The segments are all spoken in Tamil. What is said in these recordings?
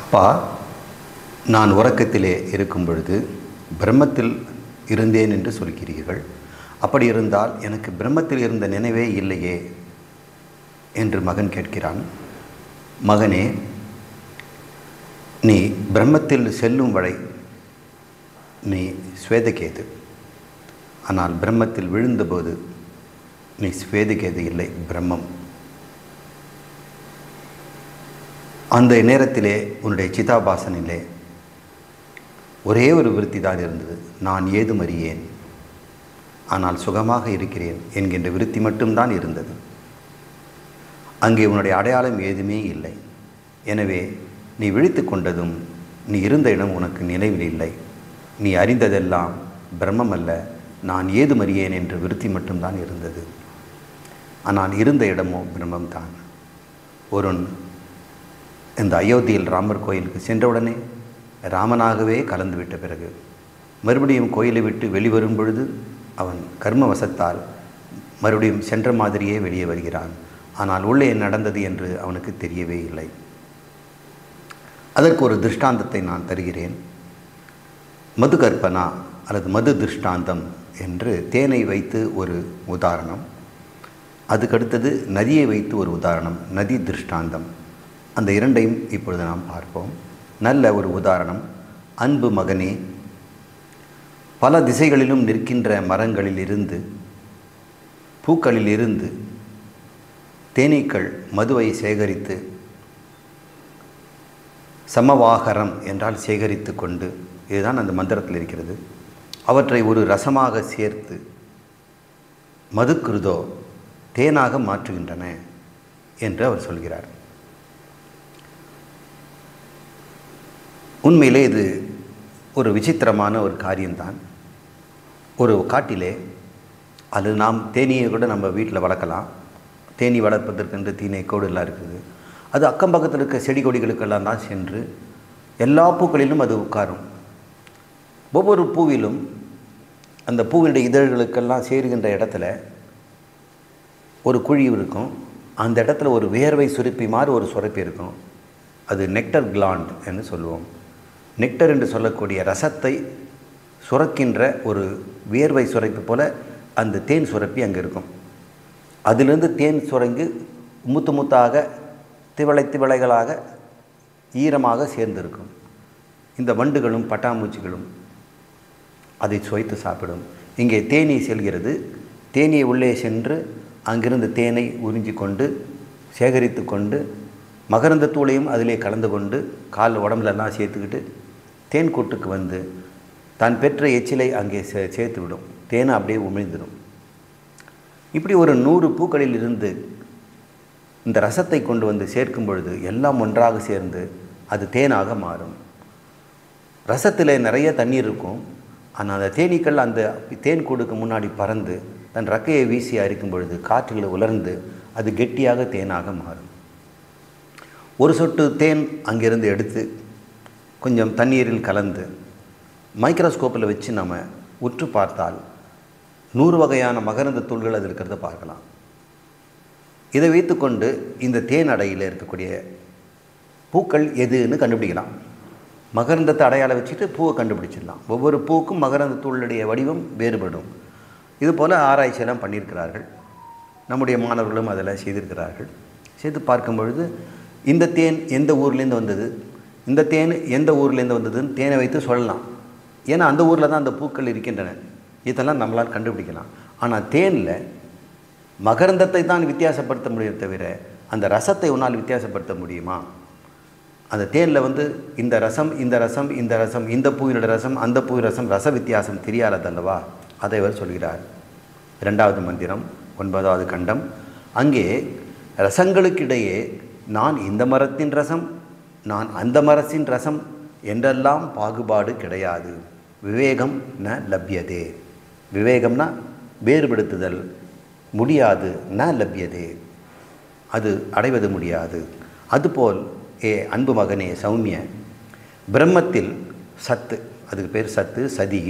அப்பா, நான் உறக்கத்திலே இருக்கும் பொழுது பிரம்மத்தில் இருந்தேன் என்று சொல்கிறீர்கள். அப்படி இருந்தால் எனக்கு பிரம்மத்தில் இருந்த நினைவே இல்லையே என்று மகன் கேட்கிறான். மகனே, நீ பிரம்மத்தில் செல்லும் வரை நீ ஸ்வேதகேது. ஆனால் பிரம்மத்தில் விழுந்தபோது நீ ஸ்வேதகேது இல்லை, பிரம்மம். அந்த நேரத்திலே உன்னுடைய சிதாபாசனிலே ஒரே ஒரு விருத்தி தான் இருந்தது. நான் ஏதும் அறியேன், ஆனால் சுகமாக இருக்கிறேன் என்கின்ற விருத்தி மட்டும்தான் இருந்தது. அங்கே உன்னுடைய அடையாளம் ஏதுமே இல்லை. எனவே நீ விழித்து கொண்டதும் நீ இருந்த இடம் உனக்கு நினைவில் இல்லை. நீ அறிந்ததெல்லாம் பிரம்மம் அல்ல, நான் ஏதும் அறியேன் என்ற விருத்தி மட்டும்தான் இருந்தது. ஆனால் இருந்த இடமோ பிரம்மம்தான். ஒருவன் இந்த அயோத்தியில் ராமர் கோயிலுக்கு சென்றவுடனே ராமனாகவே கலந்து விட்ட பிறகு மறுபடியும் கோயிலை விட்டு வெளிவரும் பொழுது அவன் கர்மவசத்தால் மறுபடியும் சென்ற மாதிரியே வெளியே வருகிறான். ஆனால் உள்ளே நடந்தது என்று அவனுக்கு தெரியவே இல்லை. அதற்கு ஒரு திருஷ்டாந்தத்தை நான் தருகிறேன். மது கற்பனா அல்லது மது திருஷ்டாந்தம் என்று தேனை வைத்து ஒரு உதாரணம், அதுக்கடுத்தது நதியை வைத்து ஒரு உதாரணம், நதி திருஷ்டாந்தம். அந்த இரண்டையும் இப்பொழுது நாம் பார்ப்போம். நல்ல ஒரு உதாரணம். அன்பு மகனே, பல திசைகளிலும் நிற்கின்ற மரங்களில் இருந்து, பூக்களில் இருந்து தேனீக்கள் மதுவை சேகரித்து, சமவாகரம் என்றால் சேகரித்து கொண்டு, இதுதான் அந்த மந்திரத்தில் இருக்கிறது, அவற்றை ஒரு ரசமாக சேர்த்து மதுக்கிருதோ தேனாக மாற்றுகின்றன என்று அவர் சொல்கிறார். உண்மையிலே இது ஒரு விசித்திரமான ஒரு காரியம்தான். ஒரு காட்டிலே அது நாம் தேனீயை கூட நம்ம வீட்டில் வளர்க்கலாம். தேனீ வளர்ப்பதற்கென்று தீனைக்கோடு எல்லாம் இருக்குது. அது அக்கம் பக்கத்தில் இருக்க செடி கொடிகளுக்கெல்லாம் தான் சென்று எல்லா பூக்களிலும் அது உட்காரும். ஒவ்வொரு பூவிலும் அந்த பூவினுடைய இதழ்களுக்கெல்லாம் சேருகின்ற இடத்துல ஒரு குழி இருக்கும். அந்த இடத்துல ஒரு வேர்வை சுரப்பி மாதிரி ஒரு சுரப்பி இருக்கும். அது நெக்டர் கிளாண்ட் என்று சொல்லுவோம். நெக்டர் என்று சொல்லக்கூடிய ரசத்தை சுரக்கின்ற ஒரு வேர்வை சுரப்பி போல அந்த தேன் சுரப்பி அங்கே இருக்கும். அதிலிருந்து தேன் சுரங்கி முத்து முத்தாக திவளைகளாக ஈரமாக சேர்ந்திருக்கும். இந்த வண்டுகளும் பட்டாம்பூச்சிகளும் அதை சுவைத்து சாப்பிடும். இங்கே தேனீ செல்கிறது. தேனியை உள்ளே சென்று அங்கிருந்து தேனை உறிஞ்சி கொண்டு சேகரித்து கொண்டு மகரந்த தூளையும் அதிலே கலந்து கொண்டு கால் உடம்புலெல்லாம் சேர்த்துக்கிட்டு தேன் கூட்டுக்கு வந்து தான் பெற்ற எச்சிலை அங்கே சேர்த்து விடும். தேனை அப்படியே உமிழ்ந்துடும். இப்படி ஒரு 100 பூக்களில் இருந்து இந்த ரசத்தை கொண்டு வந்து சேர்க்கும் பொழுது எல்லாம் ஒன்றாக சேர்ந்து அது தேனாக மாறும். ரசத்தில் நிறைய தண்ணீர் இருக்கும். ஆனால் அந்த தேனீக்கள் அந்த தேன் கூடுக்கு முன்னாடி பறந்து தன் ரக்கையை வீசி அரிக்கும் பொழுது காற்றுகளை உலர்ந்து அது கெட்டியாக தேனாக மாறும். ஒரு சொட்டு தேன் அங்கிருந்து எடுத்து கொஞ்சம் தண்ணீரில் கலந்து மைக்ரோஸ்கோப்பில் வச்சு நம்ம உற்று பார்த்தால் 100 வகையான மகரந்த தூள்கள் அது இருக்கிறத பார்க்கலாம். இதை வைத்துக்கொண்டு இந்த தேன் அடையில் இருக்கக்கூடிய பூக்கள் எதுன்னு கண்டுபிடிக்கலாம். மகரந்தத்தை அடையாள வச்சுட்டு பூவை கண்டுபிடிச்சிடலாம். ஒவ்வொரு பூவுக்கும் மகரந்த தூளுடைய வடிவம் வேறுபடும். இதுபோல் ஆராய்ச்சியெல்லாம் பண்ணியிருக்கிறார்கள். நம்முடைய மாணவர்களும் அதில் செய்திருக்கிறார்கள். செய்து பார்க்கும் பொழுது இந்த தேன் எந்த ஊர்லேருந்து வந்தது, இந்த தேன் எந்த ஊர்லேருந்து வந்ததுன்னு தேனை வைத்து சொல்லலாம். ஏன்னா அந்த ஊரில் தான் அந்த பூக்கள் இருக்கின்றன. இதெல்லாம் நம்மளால் கண்டுபிடிக்கலாம். ஆனால் தேனில் மகரந்தத்தை தான் வித்தியாசப்படுத்த முடியும் தவிர அந்த ரசத்தை உன்னால் வித்தியாசப்படுத்த முடியுமா? அந்த தேனில் இந்த ரசம் இந்த ரசம் இந்த ரசம், இந்த பூவினோட ரசம் அந்த பூ ரசம், ரச வித்தியாசம் தெரியாதல்லவா? அதை அவர் சொல்கிறார். 2வது மந்திரம் 9வது கண்டம். அங்கே ரசங்களுக்கிடையே நான் இந்த மரத்தின் ரசம், நான் அந்த மரத்தின் ரசம் என்றெல்லாம் பாகுபாடு கிடையாது. விவேகம் ந லப்யதே. விவேகம்னா வேறுபடுத்துதல் முடியாது. ந லப்யதே, அது அடைவது முடியாது. அதுபோல் அன்பு மகனே சௌமிய, பிரம்மத்தில் சத்து, அதுக்கு பேர் சத்து, சதி,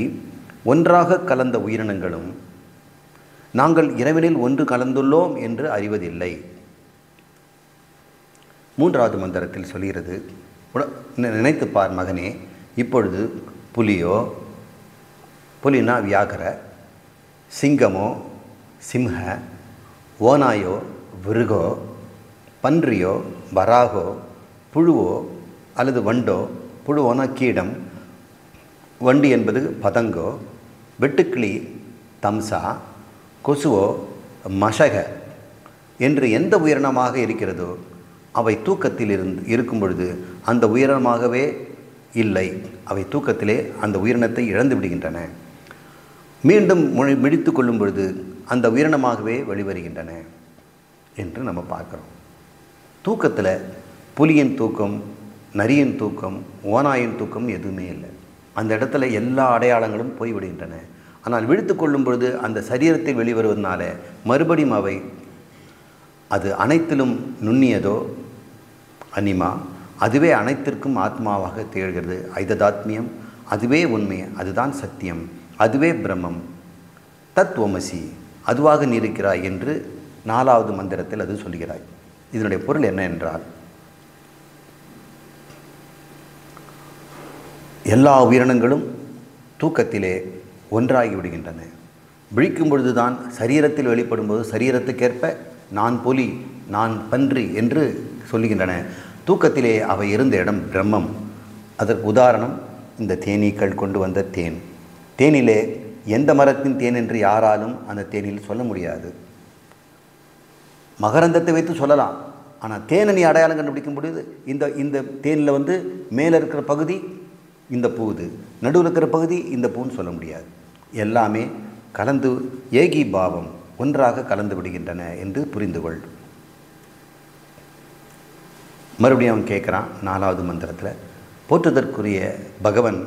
ஒன்றாக கலந்த உயிரினங்களும் நாங்கள் இறைவனில் ஒன்று கலந்துள்ளோம் என்று அறிவதில்லை. 3வது மந்திரத்தில் சொல்கிறது, நினைத்துப்பார் மகனே, இப்பொழுது புலியோ, புலினா வியாகர, சிங்கமோ சிம்ஹ, ஓநாயோ விருகோ, பன்றியோ வராகோ, புழுவோ அல்லது வண்டோ, புழுவோனா கீடம், வண்டு என்பது பதங்கோ, வெட்டுக்கிளி தம்சா, கொசுவோ மஷக என்று எந்த உயிரினமாக இருக்கிறதோ அவை தூக்கத்தில் இருக்கும் பொழுது அந்த உயிரினமாகவே இல்லை, அவை தூக்கத்திலே அந்த உயிரினத்தை இழந்து விடுகின்றன. மீண்டும் மிடித்து கொள்ளும் பொழுது அந்த உயிரினமாகவே வெளிவருகின்றன என்று நம்ம பார்க்குறோம். தூக்கத்தில் புலியின் தூக்கம், நரியின் தூக்கம், ஓநாயின் தூக்கம் எதுவுமே இல்லை. அந்த இடத்துல எல்லா அடையாளங்களும் போய்விடுகின்றன. ஆனால் விழித்து கொள்ளும் பொழுது அந்த சரீரத்தில் வெளிவருவதனால மறுபடியும் அவை அது அனைத்திலும் நுண்ணியதோ அனிமா, அதுவே அனைத்திற்கும் ஆத்மாவாக திகழ்கிறது. ஐததாத்மியம், அதுவே உண்மை, அதுதான் சத்தியம், அதுவே பிரம்மம், தத்துவமசி, அதுவாக நீ இருக்கிறாய் என்று 4வது மந்திரத்தில் அது சொல்கிறாய். இதனுடைய பொருள் என்ன என்றால், எல்லா உயிரினங்களும் தூக்கத்திலே ஒன்றாகி விடுகின்றன. விழிக்கும் பொழுதுதான் சரீரத்தில் வெளிப்படும் போது சரீரத்துக்கேற்ப நான் புலி, நான் பன்றி என்று சொல்லுகின்றன. தூக்கத்திலே அவை இருந்த இடம் பிரம்மம். அதற்கு உதாரணம் இந்த தேனீக்கள் கொண்டு வந்த தேன். தேனிலே எந்த மரத்தின் தேன் என்று யாராலும் அந்த தேனில் சொல்ல முடியாது. மகரந்தத்தை வைத்து சொல்லலாம், ஆனால் தேனை நீ அடையாளம் கண்டுபிடிக்கும் பொழுது இந்த தேனில் மேலே இருக்கிற பகுதி இந்த பூது, நடுவில் இருக்கிற பகுதி இந்த பூன்னு சொல்ல முடியாது. எல்லாமே கலந்து ஏகி பாவம், ஒன்றாக கலந்து விடுகின்றன என்று புரிந்துகொள். மறுபடியும் அவன் கேட்குறான் 4வது மந்திரத்தில், போற்றுதற்குரிய பகவன்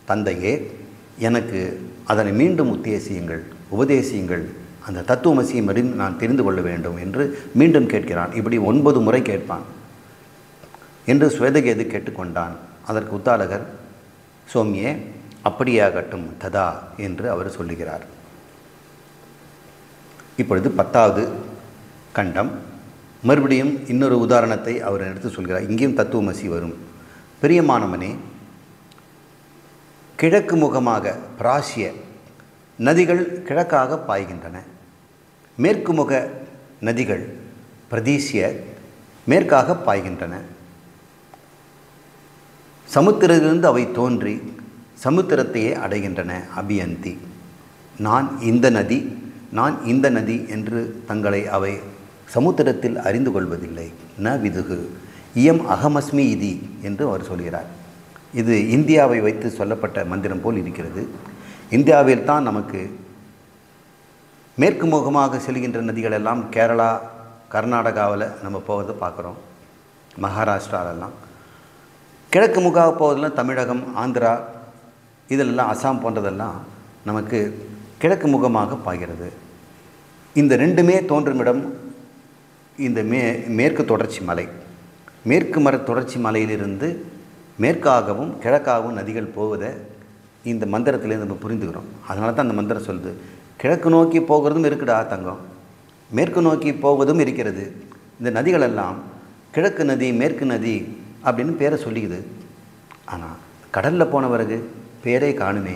தந்தையே, எனக்கு அதனை மீண்டும் உபதேசியுங்கள், அந்த தத்துவமசியை மறுபடியும் நான் தெரிந்து கொள்ள வேண்டும் என்று மீண்டும் கேட்கிறான். இப்படி 9 முறை கேட்பான் என்று ஸ்வேதகேது கேட்டுக்கொண்டான். அதற்கு உத்தாலகர், சோமியே, அப்படியாகட்டும் ததா என்று அவர் சொல்லுகிறார். இப்பொழுது 10வது கண்டம். மறுபடியும் இன்னொரு உதாரணத்தை அவர் எடுத்து சொல்கிறார். இங்கேயும் தத்துவமசி வரும். பிரியமானவனே, கிழக்கு முகமாக பிராசிய நதிகள் கிழக்காக பாய்கின்றன. மேற்கு முக நதிகள் பிரதீசிய மேற்காக பாய்கின்றன. சமுத்திரத்திலிருந்து அவை தோன்றி சமுத்திரத்தையே அடைகின்றன. அபியந்தி, நான் இந்த நதி என்று தங்களை அவை சமுத்திரத்தில் அறிந்து கொள்வதில்லை. ந விதுகு இயம் அகமஸ்மி இதி என்று அவர் சொல்கிறார். இது இந்தியாவை வைத்து சொல்லப்பட்ட மந்திரம் போல் இருக்கிறது. இந்தியாவில் தான் நமக்கு மேற்கு முகமாக செல்கின்ற நதிகள் எல்லாம் கேரளா, கர்நாடகாவில் நம்ம போகிறத பார்க்குறோம். மகாராஷ்டிராலெல்லாம் கிழக்கு முகாக போவதெல்லாம் தமிழகம், ஆந்திரா, இதிலெல்லாம் அசாம் போன்றதெல்லாம் நமக்கு கிழக்கு முகமாக பாய்கிறது. இந்த ரெண்டுமே தோன்றும் இடம் இந்த மேற்கு தொடர்ச்சி மலை. மேற்கு தொடர்ச்சி மலையிலிருந்து மேற்காகவும் கிழக்காகவும் நதிகள் போவதை இந்த மந்திரத்திலேருந்து நம்ம புரிந்துக்கிறோம். அதனால தான் அந்த மந்திரம் சொல்லுது, கிழக்கு நோக்கி போகிறதும் இருக்குடா தங்கம், மேற்கு நோக்கி போவதும் இருக்கிறது. இந்த நதிகளெல்லாம் கிழக்கு நதி, மேற்கு நதி அப்படின்னு பேரை சொல்லிக்குது. ஆனால் கடலில் போன பிறகு பேரே காணுமே.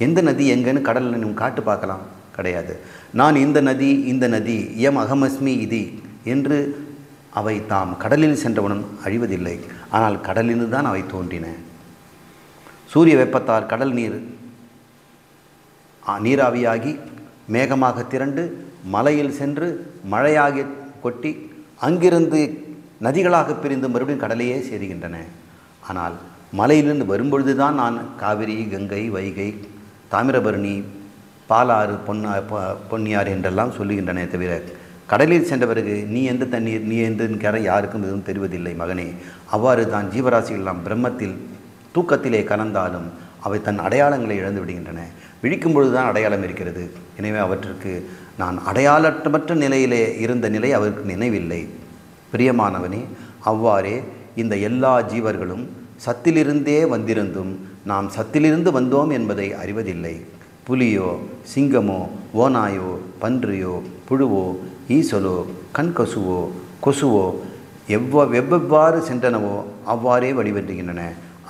எந்த நதி எங்கன்னு கடலில் நம்ம காட்டு பார்க்கலாம், கிடையாது. நான் இந்த நதி எம் அகமஸ்மி இதி என்று அவை தாம் கடலில் சென்றவனும் அழிவதில்லை. ஆனால் கடலில் தான் அவை தோன்றின. சூரிய வெப்பத்தால் கடல் நீராவியாகி மேகமாக திரண்டு மலையில் சென்று மழையாகி கொட்டி அங்கிருந்து நதிகளாக பிரிந்து மறுபடியும் கடலையே சேருகின்றன. ஆனால் மலையிலிருந்து வரும்பொழுது தான் நான் காவிரி, கங்கை, வைகை, தாமிரபரணி, பாலாறு, பொன்னியாறு என்றெல்லாம் சொல்லுகின்றன. தவிர கடலில் சென்ற பிறகு நீ எந்த தண்ணீர், நீ எந்த யாருக்கும் எதுவும் தெரிவதில்லை மகனே. அவ்வாறு தான் ஜீவராசிகளெல்லாம் பிரம்மத்தில் தூக்கத்திலே கலந்தாலும் அவை தன் அடையாளங்களை இழந்து விடுகின்றன. விழிக்கும் பொழுது தான் அடையாளம் இருக்கிறது. எனவே அவற்றிற்கு நான் அடையாளமற்ற நிலையிலே இருந்த நிலை அவருக்கு நினைவில்லை. பிரியமானவனே, அவ்வாறே இந்த எல்லா ஜீவர்களும் சத்திலிருந்தே வந்திருந்தும் நாம் சத்திலிருந்து வந்தோம் என்பதை அறிவதில்லை. புலியோ, சிங்கமோ, ஓநாயோ, பன்றியோ, புழுவோ, ஈசலோ, கண்கசுவோ, கொசுவோ எவ்வெவ்வாறு சென்றனவோ அவ்வாறே வழிபெற்றுகின்றன.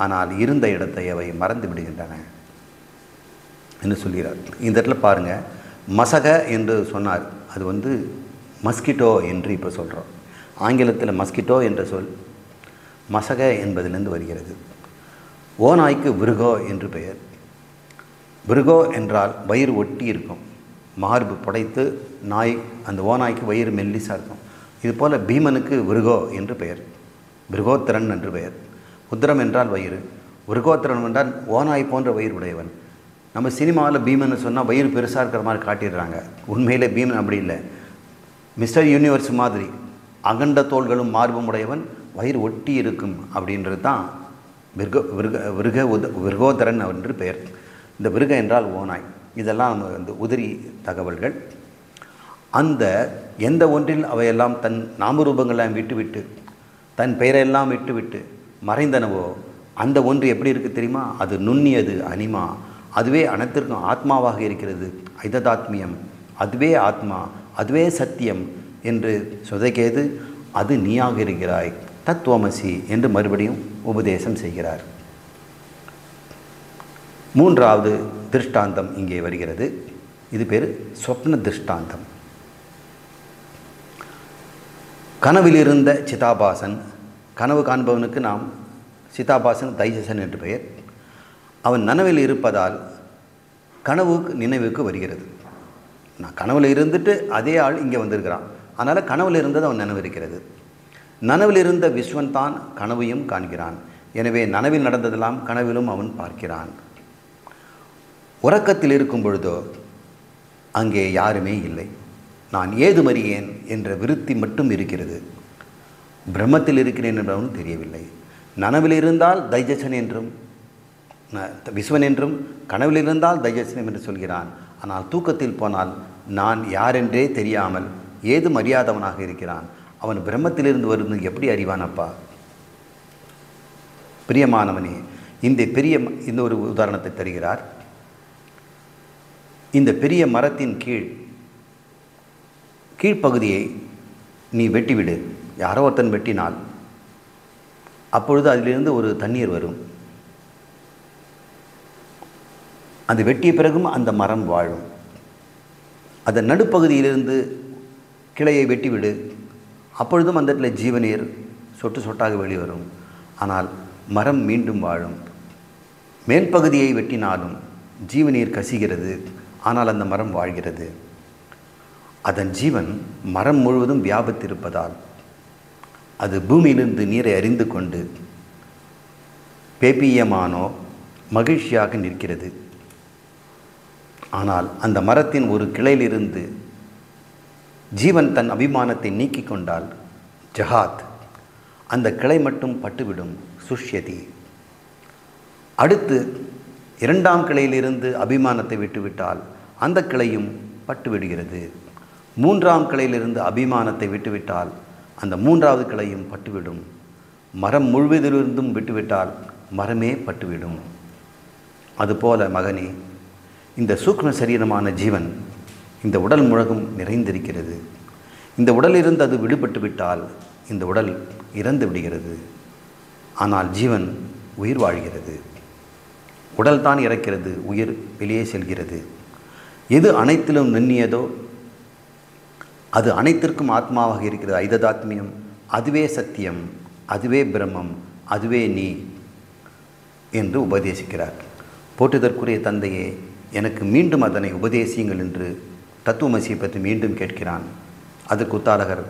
ஆனால் இருந்த இடத்தை அவை மறந்து விடுகின்றன என்று சொல்கிறார். இந்த இடத்துல பாருங்கள், மசக என்று சொன்னார். அது மஸ்கிட்டோ என்று இப்போ சொல்கிறோம். ஆங்கிலத்தில் மஸ்கிட்டோ என்ற சொல் மசக என்பதிலிருந்து வருகிறது. ஓநாய்க்கு விருகோ என்று பெயர். விருகோ என்றால் வயிறு ஒட்டி இருக்கும், மார்பு புடைத்து நாய், அந்த ஓநாய்க்கு வயிறு மெல்லிசாக இருக்கும். இதுபோல் பீமனுக்கு விருகோ என்று பெயர், விருகோத்திரன் என்று பெயர். உத்திரம் என்றால் வயிறு, விருகோத்திரன் என்றால் ஓநாய் போன்ற வயிறு உடையவன். நம்ம சினிமாவில் பீமன் சொன்னால் வயிறு பெருசாக இருக்கிற மாதிரி காட்டிடுறாங்க. உண்மையிலே பீமன் அப்படி இல்லை. மிஸ்டர் யூனிவர்ஸ் மாதிரி அகண்ட தோள்களும் மார்பும் உடையவன், வயிறு ஒட்டி இருக்கும் அப்படின்றது தான் விருகோதரன் என்று பெயர். இந்த விருக என்றால் ஓநாய். இதெல்லாம் நம்ம உதிரி தகவல்கள். அந்த எந்த ஒன்றில் அவையெல்லாம் தன் நாமரூபங்களெல்லாம் விட்டுவிட்டு தன் பெயரெல்லாம் விட்டுவிட்டு மறைந்தனவோ அந்த ஒன்று எப்படி இருக்குது தெரியுமா? அது நுண்ணியது, அனிமா. அதுவே அனைத்திற்கும் ஆத்மாவாக இருக்கிறது, ஐததாத்மியம். அதுவே ஆத்மா, அதுவே சத்தியம் என்று சொதகேது. அது நீயாக இருக்கிறாய், தத்துவமசி என்று மறுபடியும் உபதேசம் செய்கிறார். மூன்றாவது திருஷ்டாந்தம் இங்கே வருகிறது. இது பேர் சொப்ன திருஷ்டாந்தம். கனவிலிருந்த சிதாபாசன், கனவு காண்பவனுக்கு நாம் சிதாபாசன் தைஜசன் என்று பெயர். அவன் நனவில் இருப்பதால் கனவு நினைவுக்கு வருகிறது. நான் கனவில் இருந்துட்டு அதே ஆள் இங்கே வந்திருக்கிறான், அதனால் கனவில் இருந்தது அவன் நினைவு இருக்கிறது. நனவில் இருந்த விஸ்வன் தான் கனவையும் காண்கிறான். எனவே நனவில் நடந்ததெல்லாம் கனவிலும் அவன் பார்க்கிறான். உறக்கத்தில் இருக்கும் பொழுதோ அங்கே யாருமே இல்லை. நான் ஏதுமறியேன் என்ற விருத்தி மட்டும் இருக்கிறது. பிரம்மத்தில் இருக்கிறேன் என்றவனும் தெரியவில்லை. நனவில் இருந்தால் தைஜசன் என்றும் விஸ்வன் என்றும், கனவில் இருந்தால் தைஜசன் என்று சொல்கிறான். ஆனால் தூக்கத்தில் போனால் நான் யாரென்றே தெரியாமல் ஏதும் அறியாதவனாக இருக்கிறான். அவன் பிரம்மத்திலிருந்து வருவது எப்படி அறிவானப்பா? பிரியமானவனே, இந்த ஒரு உதாரணத்தை தருகிறார். இந்த பெரிய மரத்தின் கீழ்ப்பகுதியை நீ வெட்டிவிடு. யாரோ ஒருத்தன் வெட்டினால் அப்பொழுது அதிலிருந்து ஒரு தண்ணீர் வரும். அது வெட்டிய பிறகும் அந்த மரம் வாழும். அதன் நடுப்பகுதியிலிருந்து கிளையை வெட்டிவிடு, அப்பொழுதும் அந்த இடத்துல ஜீவநீர் சொட்டு சொட்டாக வெளிவரும். ஆனால் மரம் மீண்டும் வாழும். மேல் பகுதியை வெட்டினாலும் ஜீவநீர் கசிகிறது, ஆனால் அந்த மரம் வாழ்கிறது. அதன் ஜீவன் மரம் முழுவதும் வியாபித்திருப்பதால் அது பூமியிலிருந்து நீரை அறிந்து கொண்டு பேபியமானோ மகிழ்ச்சியாக நிற்கிறது. ஆனால் அந்த மரத்தின் ஒரு கிளையிலிருந்து ஜீவன் தன் அபிமானத்தை நீக்கி கொண்டால் ஜஹாத், அந்த கிளை மட்டும் பட்டுவிடும், சுஷ்யதி. அடுத்து இரண்டாம் கிளையிலிருந்து அபிமானத்தை விட்டுவிட்டால் அந்த கிளையும் பட்டுவிடுகிறது. மூன்றாம் கிளையிலிருந்து அபிமானத்தை விட்டுவிட்டால் அந்த மூன்றாவது கிளையும் பட்டுவிடும். மரம் முழுவதிலிருந்தும் விட்டுவிட்டால் மரமே பட்டுவிடும். அதுபோல மகனே, இந்த சூக்ஷ்ம சரீரமான ஜீவன் இந்த உடல் முழுவதும் நிறைந்திருக்கிறது. இந்த உடலிலிருந்து அது விடுபட்டு விட்டால் இந்த உடல் இறந்து விடுகிறது. ஆனால் ஜீவன் உயிர் வாழ்கிறது. உடல் தான் இறக்கிறது, உயிர் வெளியே செல்கிறது. எது அனைத்திலும் நுண்ணியதோ அது அனைத்திற்கும் ஆத்மாவாக இருக்கிறது, ஐததாத்மியம். அதுவே சத்தியம், அதுவே பிரம்மம், அதுவே நீ என்று உபதேசிக்கிறார். போற்றுதற்குரிய தந்தையே, எனக்கு மீண்டும் அதனை உபதேசியுங்கள் என்று தத்துவமசியை பற்றி மீண்டும் கேட்கிறான். அதற்கு உத்தாலகர்,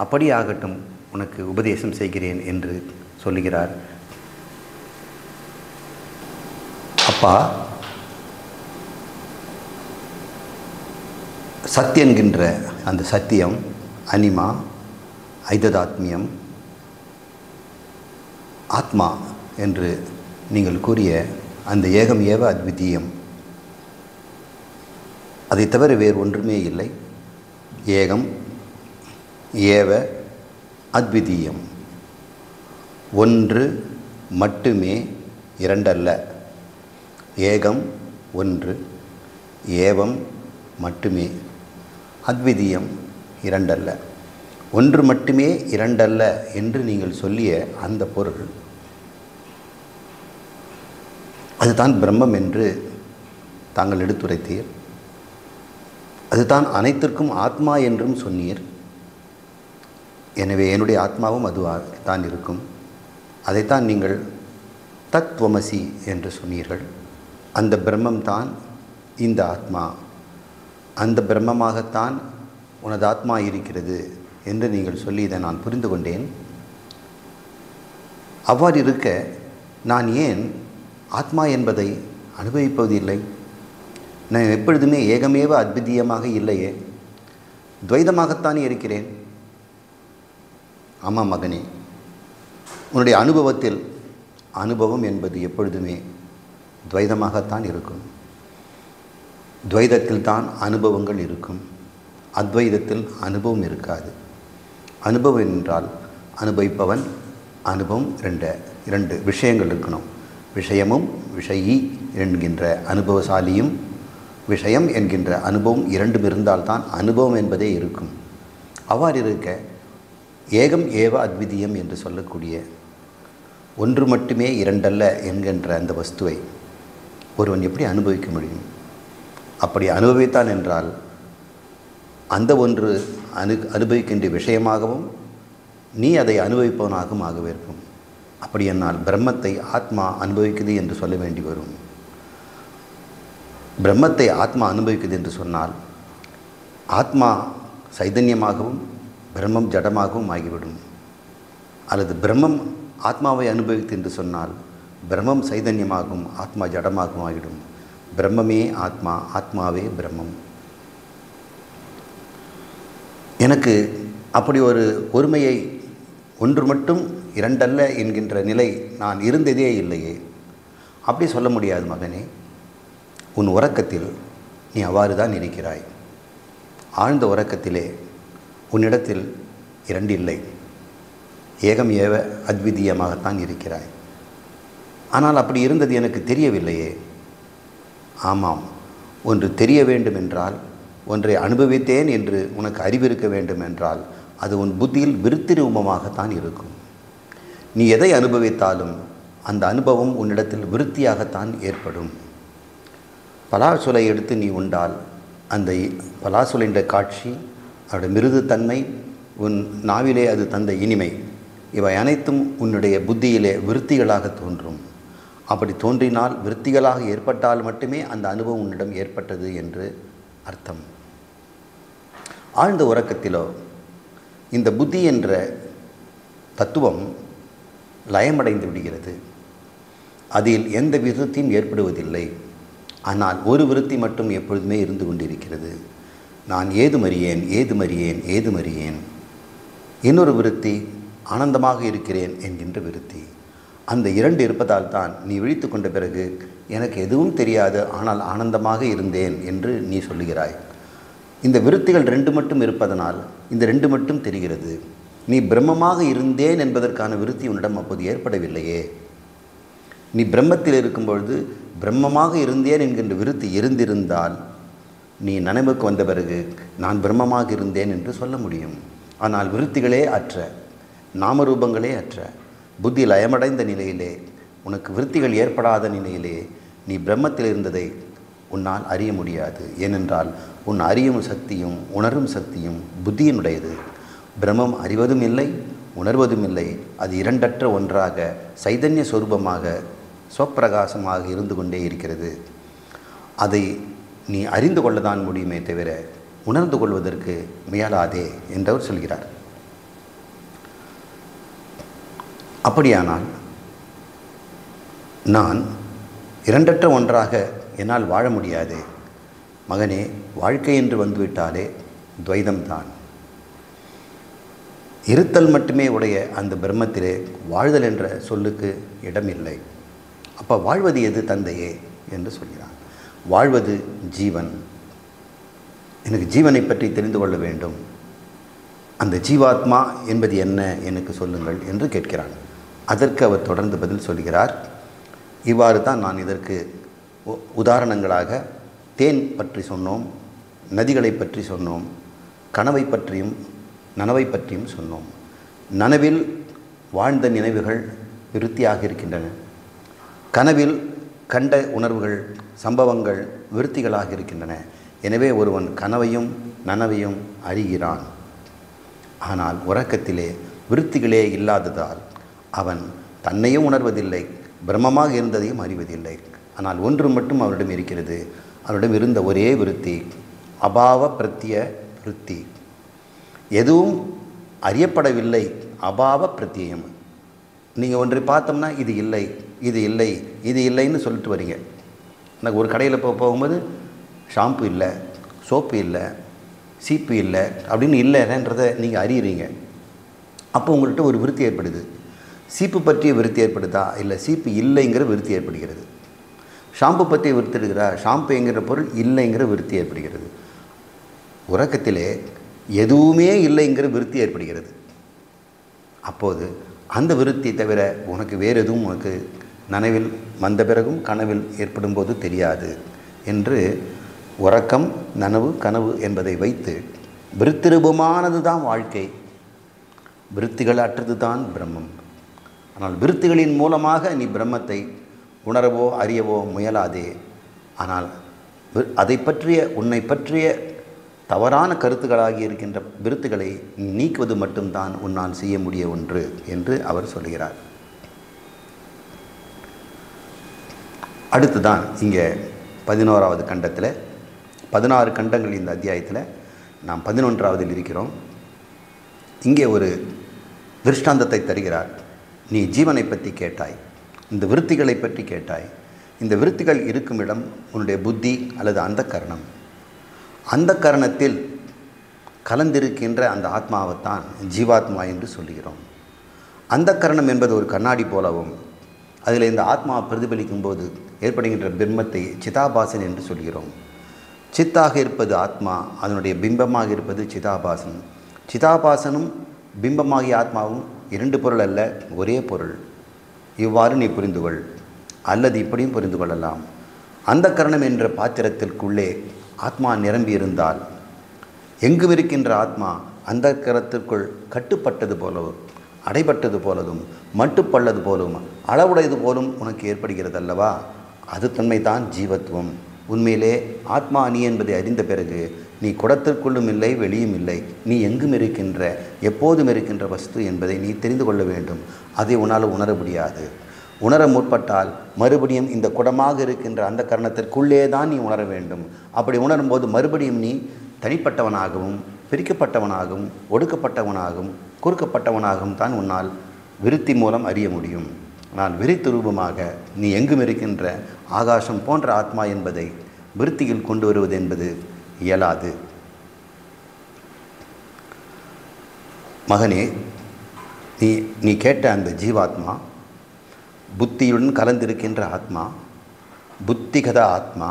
அப்படியாகட்டும், உனக்கு உபதேசம் செய்கிறேன் என்று சொல்லுகிறார். அப்பா, சத் என்கின்ற அந்த சத்தியம், அனிமா, ஐததாத்மியம், ஆத்மா என்று நீங்கள் கூறிய அந்த ஏகம் ஏவ அத்விதீயம், அதை தவிர வேறு ஒன்றுமே இல்லை. ஏகம் ஏவ அத்விதீயம், ஒன்று மட்டுமே, இரண்டல்ல. ஏகம் ஒன்று, ஏவம் மட்டுமே, அத்விதீயம் இரண்டல்ல. ஒன்று மட்டுமே இரண்டல்ல என்று நீங்கள் சொல்லிய அந்த பொருள் அதுதான் பிரம்மம் என்று தாங்கள் எடுத்துரைத்தீர். அதுதான் அனைத்திற்கும் ஆத்மா என்றும் சொன்னீர். எனவே என்னுடைய ஆத்மாவும் அதுவாக தான் இருக்கும். அதைத்தான் நீங்கள் தத்வமசி என்று சொன்னீர்கள். அந்த பிரம்மம்தான் இந்த ஆத்மா, அந்த பிரம்மமாகத்தான் உனது ஆத்மா இருக்கிறது என்று நீங்கள் சொல்லி இதை நான் புரிந்து கொண்டேன். அவ்வாறு இருக்க நான் ஏன் ஆத்மா என்பதை அனுபவிப்பதில்லை? நான் எப்பொழுதுமே ஏகமேவ அத்விதீயமாக இல்லையே, துவைதமாகத்தானே இருக்கிறேன். ஆமாம் மகனே, உன்னுடைய அனுபவத்தில் அனுபவம் என்பது எப்பொழுதுமே துவைதமாகத்தான் இருக்கும். துவைதத்தில் தான் அனுபவங்கள் இருக்கும், அத்வைதத்தில் அனுபவம் இருக்காது. அனுபவம் என்றால் அனுபவிப்பவன், அனுபவம் இரண்டு விஷயங்கள் இருக்கணும். விஷயமும் விஷயி என்கின்ற அனுபவசாலியும் விஷயம் என்கின்ற அனுபவம் இரண்டும் இருந்தால்தான் அனுபவம் என்பதே இருக்கும். அவ்வாறு இருக்க ஏகம் ஏவ அத்விதீயம் என்று சொல்லக்கூடிய ஒன்று மட்டுமே இரண்டல்ல என்கின்ற அந்த வஸ்துவை ஒருவன் எப்படி அனுபவிக்க முடியும்? அப்படி அனுபவித்தான் என்றால் அந்த ஒன்று அனுபவிக்கின்ற விஷயமாகவும் நீ அதை அனுபவிப்பவனாகவும் ஆகவே இருக்கும். அப்படி என்னால் பிரம்மத்தை ஆத்மா அனுபவிக்குது என்று சொல்ல வேண்டி வரும். பிரம்மத்தை ஆத்மா அனுபவிக்குது என்று சொன்னால் ஆத்மா சைதன்யமாகவும் பிரம்மம் ஜடமாகவும் ஆகிவிடும். அல்லது பிரம்மம் ஆத்மாவை அனுபவித்து என்று சொன்னால் பிரம்மம் சைதன்யமாகவும் ஆத்மா ஜடமாகவும் ஆகிவிடும். பிரம்மமே ஆத்மா, ஆத்மாவே பிரம்மம். எனக்கு அப்படி ஒரு ஒருமையை ஒன்று மட்டும் இரண்டல்ல என்கின்ற நிலை நான் இருந்ததே இல்லையே. அப்படி சொல்ல முடியாது மகனே. உன் உறக்கத்தில் நீ அவ்வாறு தான் இருக்கிறாய். ஆழ்ந்த உறக்கத்திலே உன்னிடத்தில் இரண்டு இல்லை, ஏகம் ஏவ அத்விதீயமாகத்தான் இருக்கிறாய். ஆனால் அப்படி இருந்தது எனக்கு தெரியவில்லையே. ஆமாம், ஒன்று தெரிய வேண்டும் என்றால், ஒன்றை அனுபவித்தேன் என்று உனக்கு அறிவிருக்க வேண்டும் என்றால் அது உன் புத்தியில் விருத்தி ரூபமாகத்தான் இருக்கும். நீ எதை அனுபவித்தாலும் அந்த அனுபவம் உன்னிடத்தில் விருத்தியாகத்தான் ஏற்படும். பலாசுலை எடுத்து நீ உண்டால் அந்த பலாசுலைன்ற காட்சி, அதோட மிருதுத்தன்மை, உன் நாவிலே அது தந்த இனிமை, இவை அனைத்தும் உன்னுடைய புத்தியிலே விருத்திகளாக தோன்றும். அப்படி தோன்றினால், விருத்திகளாக ஏற்பட்டால் மட்டுமே அந்த அனுபவம் உன்னிடம் ஏற்பட்டது என்று அர்த்தம். ஆழ்ந்த உறக்கத்திலோ இந்த புத்தி என்ற தத்துவம் லயமடைந்து விடுகிறது. அதில் எந்த விருத்தியும் ஏற்படுவதில்லை. ஆனால் ஒரு விருத்தி மட்டும் எப்பொழுதுமே இருந்து கொண்டிருக்கிறது. நான் ஏதுமறியேன், ஏதுமறியேன், ஏதுமறியேன். இன்னொரு விருத்தி ஆனந்தமாக இருக்கிறேன் என்கின்ற விருத்தி. அந்த இரண்டு இருப்பதால் தான் நீ விழித்து கொண்ட பிறகு எனக்கு எதுவும் தெரியாது, ஆனால் ஆனந்தமாக இருந்தேன் என்று நீ சொல்லுகிறாய். இந்த விருத்திகள் ரெண்டு மட்டும் இருப்பதனால் இந்த ரெண்டு மட்டும் தெரிகிறது. நீ பிரம்மமாக இருந்தேன் என்பதற்கான விருத்தி உன்னிடம் அப்போது ஏற்படவில்லையே. நீ பிரம்மத்தில் இருக்கும் பொழுது பிரம்மமாக இருந்தேன் என்கின்ற விருத்தி இருந்திருந்தால் நீ நினைவுக்கு வந்த பிறகு நான் பிரம்மமாக இருந்தேன் என்று சொல்ல முடியும். ஆனால் விருத்திகளே அற்ற, நாமரூபங்களே அற்ற, புத்தி லயமடைந்த நிலையிலே, உனக்கு விருத்திகள் ஏற்படாத நிலையிலே நீ பிரம்மத்தில் இருந்ததை உன்னால் அறிய முடியாது. ஏனென்றால் உன் அறியும் சக்தியும் உணரும் சக்தியும் புத்தியினுடையது. பிரம்மம் அறிவதும் இல்லை, உணர்வதும் இல்லை. அது இரண்டற்ற ஒன்றாக சைதன்ய சொரூபமாக ஸ்வப்பிரகாசமாக இருந்து கொண்டே இருக்கிறது. அதை நீ அறிந்து கொள்ளத்தான் முடியுமே தவிர உணர்ந்து கொள்வதற்கு முயலாதே என்றவர் சொல்கிறார். அப்படியானால் நான் இரண்டற்ற ஒன்றாக என்னால் வாழ முடியாது. மகனே, வாழ்க்கை என்று வந்துவிட்டாலே துவைதம்தான். இருத்தல் மட்டுமே உடைய அந்த பிரம்மத்திலே வாழ்தல் என்ற சொல்லுக்கு இடமில்லை. அப்போ வாழ்வது எது தந்தையே என்று சொல்கிறான். வாழ்வது ஜீவன். எனக்கு ஜீவனை பற்றி தெரிந்து கொள்ள வேண்டும். அந்த ஜீவாத்மா என்பது என்ன எனக்கு சொல்லுங்கள் என்று கேட்கிறான். அதற்கு அவர் தொடர்ந்து பதில் சொல்கிறார். இவ்வாறு தான் நான் இதற்கு உதாரணங்களாக தேன் பற்றி சொன்னோம், நதிகளை பற்றி சொன்னோம், கனவை பற்றியும் நனவை பற்றியும் சொன்னோம். நனவில் வாழ்ந்த நினைவுகள் விருத்தியாக இருக்கின்றன. கனவில் கண்ட உணர்வுகள், சம்பவங்கள் விருத்திகளாக இருக்கின்றன. எனவே ஒருவன் கனவையும் நனவையும் அறிகிறான். ஆனால் உறக்கத்திலே விருத்திகளே இல்லாததால் அவன் தன்னையும் உணர்வதில்லை, பிரம்மமாக இருந்ததையும் அறிவதில்லை. ஆனால் ஒன்று மட்டும் அவரிடம் இருக்கிறது. அவரிடம் இருந்த ஒரே விருத்தி அபாவ பிரத்ய விருத்தி. எதுவும் அறியப்படவில்லை, அபாவ பிரத்யம். நீங்கள் ஒன்றை பார்த்தோம்னா இது இல்லை, இது இல்லை, இது இல்லைன்னு சொல்லிட்டு வரீங்க. எனக்கு ஒரு கடையில் போகும்போது ஷாம்பு இல்லை, சோப்பு இல்லை, சீப்பு இல்லை அப்படின்னு இல்லைன்றதை நீங்கள் அறியுறீங்க. அப்போ உங்கள்கிட்ட ஒரு விருத்தி ஏற்படுது. சீப்பு பற்றிய விருத்தி ஏற்படுதா? இல்லை, சீப்பு இல்லைங்கிற விருத்தி ஏற்படுகிறது. ஷாம்பு பற்றிய விருத்தி இருக்கிறா? ஷாம்பு என்கிற பொருள் இல்லைங்கிற விருத்தி ஏற்படுகிறது. உறக்கத்திலே எதுவுமே இல்லைங்கிற விருத்தி ஏற்படுகிறது. அப்போது அந்த விருத்தி தவிர உனக்கு வேறு எதுவும் உனக்கு நனவில் வந்த பிறகும் கனவில் ஏற்படும் போது தெரியாது என்று உறக்கம், நனவு, கனவு என்பதை வைத்து விருத்திரூபமானது தான் வாழ்க்கை, விருத்திகள் அற்றது தான் பிரம்மம். ஆனால் விருத்திகளின் மூலமாக நீ பிரம்மத்தை உணரவோ அறியவோ முயலாதே. ஆனால் அதை பற்றிய உன்னை பற்றிய தவறான கருத்துக்களாகி இருக்கின்ற விருத்துகளை நீக்குவது மட்டும்தான் உன்னால் செய்ய முடிய ஒன்று என்று அவர் சொல்கிறார். அடுத்துதான் இங்கே 11வது கண்டத்தில், 16 கண்டங்கள் இந்த அத்தியாயத்தில் நாம் 11வதில் இருக்கிறோம். இங்கே ஒரு திருஷ்டாந்தத்தை தருகிறார். நீ ஜீவனை பற்றி கேட்டாய், இந்த விருத்திகளை பற்றி கேட்டாய். இந்த விருத்திகள் இருக்கும் இடம் உன்னுடைய புத்தி அல்லது அந்த கரணம். அந்த கரணத்தில் கலந்திருக்கின்ற அந்த ஆத்மாவைத்தான் ஜீவாத்மா என்று சொல்லுகிறோம். அந்த கரணம் என்பது ஒரு கண்ணாடி போலவும், அதில் இந்த ஆத்மா பிரதிபலிக்கும் போது ஏற்படுகின்ற பிம்பத்தை சிதாபாசன் என்று சொல்கிறோம். சித்தாக இருப்பது ஆத்மா, அதனுடைய பிம்பமாக இருப்பது சிதாபாசன். சிதாபாசனும் பிம்பமாகிய ஆத்மாவும் இரண்டு பொருள் அல்ல, ஒரே பொருள். இவ்வாறு நீ புரிந்து கொள், அல்லது இப்படியும் புரிந்து கொள்ளலாம். அந்த கரணம் என்ற பாத்திரத்திற்குள்ளே ஆத்மா நிரம்பி இருந்தால் எங்கும் இருக்கின்ற ஆத்மா அந்த கரத்திற்குள் கட்டுப்பட்டது போலவும், அடைபட்டது போலவும், மட்டுப்பள்ளது போலும், அளவுடையது போலும் உனக்கு ஏற்படுகிறது அல்லவா? அது தன்மைதான் ஜீவத்துவம். உண்மையிலே ஆத்மா நீ என்பதை அறிந்த பிறகு நீ குடத்திற்குள்ளும் இல்லை, வெளியும் இல்லை. நீ எங்கும் இருக்கின்ற, எப்போதும் இருக்கின்ற வஸ்து என்பதை நீ தெரிந்து கொள்ள வேண்டும். அதை உன்னால் உணர முடியாது. உணர முற்பட்டால் மறுபடியும் இந்த குடமாக இருக்கின்ற அந்த கரணத்திற்குள்ளே தான் நீ உணர வேண்டும். அப்படி உணரும்போது மறுபடியும் நீ தனிப்பட்டவனாகவும், பிரிக்கப்பட்டவனாகவும், ஒடுக்கப்பட்டவனாகவும், குறுக்கப்பட்டவனாகவும் தான் உன்னால் விருத்தி மூலம் அறிய முடியும். ஆனால் விருத்தி ரூபமாக நீ எங்கும் இருக்கின்ற ஆகாசம் போன்ற ஆத்மா என்பதை விருத்தியில் கொண்டு வருவது என்பது இயலாது. மகனே, நீ கேட்ட அந்த ஜீவாத்மா புத்தியுடன் கலந்திருக்கின்ற ஆத்மா, புத்திகத ஆத்மா,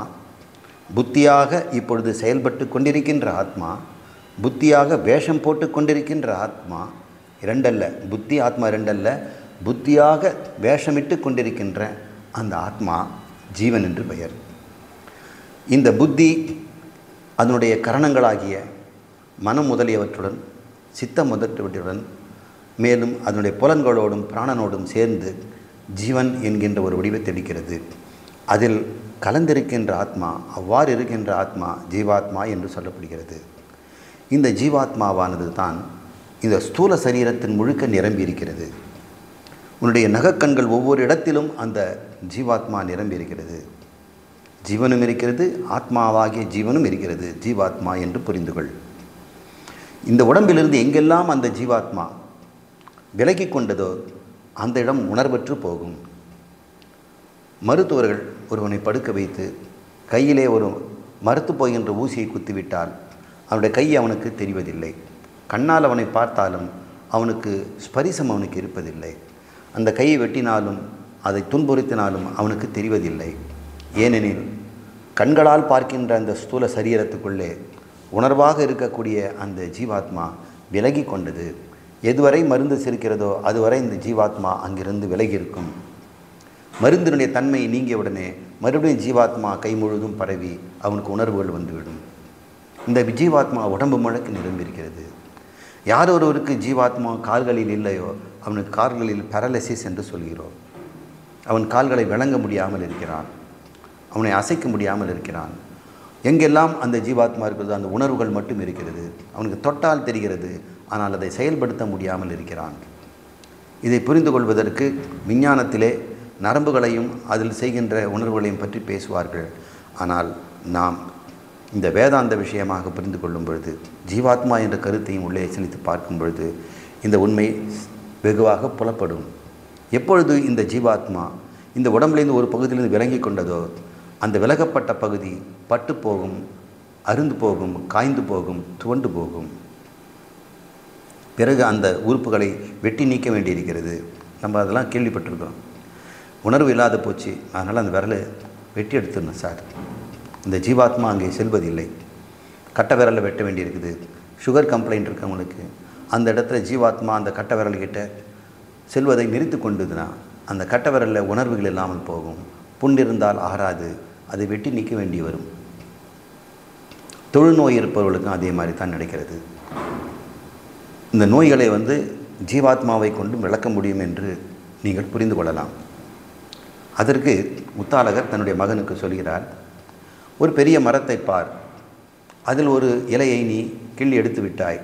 புத்தியாக இப்பொழுது செயல்பட்டு கொண்டிருக்கின்ற ஆத்மா, புத்தியாக வேஷம் போட்டு கொண்டிருக்கின்ற ஆத்மா இரண்டல்ல, புத்தி ஆத்மா இரண்டல்ல, புத்தியாக வேஷமிட்டு கொண்டிருக்கின்ற அந்த ஆத்மா ஜீவன் என்று பெயர். இந்த புத்தி அதனுடைய கரணங்களாகிய மனம் முதலியவற்றுடன், சித்தம் முதலியவற்றுடன், மேலும் அதனுடைய புலன்களோடும் பிராணனோடும் சேர்ந்து ஜீவன் என்கின்ற ஒரு வடிவத்தை எடுக்கிறது. அதில் கலந்திருக்கின்ற ஆத்மா, அவ்வாறு இருக்கின்ற ஆத்மா ஜீவாத்மா என்று சொல்லப்படுகிறது. இந்த ஜீவாத்மாவானது தான் இந்த ஸ்தூல சரீரத்தின் முழுக்க நிரம்பி இருக்கிறது. உன்னுடைய நகக்கண்கள் ஒவ்வொரு இடத்திலும் அந்த ஜீவாத்மா நிரம்பி இருக்கிறது. ஜீவனும் இருக்கிறது, ஆத்மாவாகிய ஜீவனும் இருக்கிறது. ஜீவாத்மா என்று புரிந்துகொள். இந்த உடம்பிலிருந்து எங்கெல்லாம் அந்த ஜீவாத்மா விலகி கொண்டதோ அந்த இடம் உணர்வற்று போகும். மருத்துவர்கள் ஒருவனை படுக்க வைத்து கையிலே ஒரு மறுத்து போகின்ற ஊசியை குத்திவிட்டால் அவனுடைய கை அவனுக்கு தெரிவதில்லை. கண்ணால் அவனை பார்த்தாலும் அவனுக்கு ஸ்பரிசம் அவனுக்கு இருப்பதில்லை. அந்த கையை வெட்டினாலும் அதை துன்புறுத்தினாலும் அவனுக்கு தெரிவதில்லை. ஏனெனில் கண்களால் பார்க்கின்ற அந்த ஸ்தூல சரீரத்துக்குள்ளே உணர்வாக இருக்கக்கூடிய அந்த ஜீவாத்மா விலகி கொண்டது. எதுவரை மருந்து சிரிக்கிறதோ அதுவரை இந்த ஜீவாத்மா அங்கிருந்து விலகி இருக்கும். மருந்தினுடைய தன்மை நீங்கியவுடனே மறுபடியும் ஜீவாத்மா கை முழுதும் பரவி அவனுக்கு உணர்வுகள் வந்துவிடும். இந்த ஜீவாத்மா உடம்பு முழுக்க நிரம்பியிருக்கிறது. யார் ஒருவருக்கு ஜீவாத்மா கால்களில் இல்லையோ அவனுக்கு கால்களில் பேரலிசிஸ் என்று சொல்கிறோம். அவன் கால்களை விளங்க முடியாமல் இருக்கிறான், அவனை அசைக்க முடியாமல் இருக்கிறான். எங்கெல்லாம் அந்த ஜீவாத்மா இருக்கிறதோ அந்த உணர்வுகள் மட்டும் இருக்கிறது. அவனுக்கு தொட்டால் தெரிகிறது, ஆனால் அதை செயல்படுத்த முடியாமல் இருக்கிறான். இதை புரிந்து கொள்வதற்கு விஞ்ஞானத்திலே நரம்புகளையும் அதில் செய்கின்ற உணர்வுகளையும் பற்றி பேசுவார்கள். ஆனால் நாம் இந்த வேதாந்த விஷயமாக புரிந்து கொள்ளும் பொழுது, ஜீவாத்மா என்ற கருத்தையும் உள்ளே செலுத்தி பார்க்கும் பொழுது இந்த உண்மை வெகுவாக புலப்படும். எப்பொழுது இந்த ஜீவாத்மா இந்த உடம்பிலிருந்து ஒரு பகுதியிலிருந்து விலகி கொண்டதோ அந்த விலகப்பட்ட பகுதி பட்டு போகும், அருந்து போகும், காய்ந்து போகும், துவண்டு போகும். பிறகு அந்த உறுப்புகளை வெட்டி நீக்க வேண்டியிருக்கிறது. நம்ம அதெல்லாம் கேள்விப்பட்டிருக்கோம். உணர்வு இல்லாத போச்சு, அதனால் அந்த விரலை வெட்டி எடுத்துடணும் சார். இந்த ஜீவாத்மா அங்கே செல்வதில்லை. கட்டை விரலை வெட்ட வேண்டியிருக்குது. சுகர் கம்ப்ளைண்ட் இருக்கவங்களுக்கு அந்த இடத்துல ஜீவாத்மா அந்த கட்டை விரல்கிட்ட செல்வதை நிறுத்தி கொண்டதுன்னா அந்த கட்டை விரலில் உணர்வுகள் இல்லாமல் போகும். புண் இருந்தால் ஆறாது, அதை வெட்டி நீக்க வேண்டி வரும். தொழுநோய் இருப்பவர்களுக்கும் அதே மாதிரி தான் நடக்கிறது. இந்த நோய்களை ஜீவாத்மாவை கொண்டு விளக்க முடியும் என்று நீங்கள் புரிந்து கொள்ளலாம். அதற்கு முத்தாலகர் தன்னுடைய மகனுக்கு சொல்கிறார், ஒரு பெரிய மரத்தை பார், அதில் ஒரு இலையை நீ கிள்ளி எடுத்து விட்டாய்,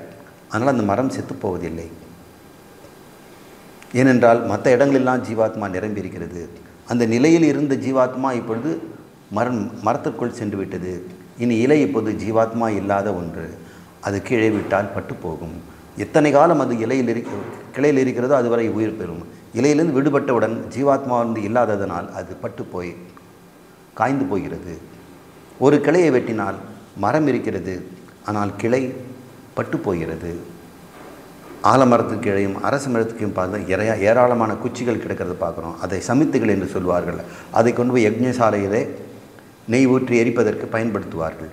அதனால் அந்த மரம் செத்து போவதில்லை. ஏனென்றால் மற்ற இடங்களெல்லாம் ஜீவாத்மா நிரம்பி இருக்கிறது. அந்த நிலையில் இருந்த ஜீவாத்மா இப்பொழுது மரத்திற்குள் சென்று விட்டது. இனி இலை இப்போது ஜீவாத்மா இல்லாத ஒன்று, அது கீழே விட்டால் பட்டு போகும். எத்தனை காலம் அது கிளையில் இருக்கிறதோ அதுவரை உயிர் பெறும். இலையிலிருந்து விடுபட்டவுடன் ஜீவாத்மா இல்லாததனால் அது பட்டு போய் காய்ந்து போகிறது. ஒரு கிளையை வெட்டினால் மரம் இருக்கிறது, ஆனால் கிளை பட்டு போகிறது. ஆலமரத்துக்கு கிளையும் அரச மரத்துக்கும் பார்த்தா ஏராளமான குச்சிகள் கிடக்கிறது பார்க்குறோம். அதை சமித்துகள் என்று சொல்வார்கள். அதை கொண்டு போய் யக்ஞசாலையிலே நெய் ஊற்றி எரிப்பதற்கு பயன்படுத்துவார்கள்.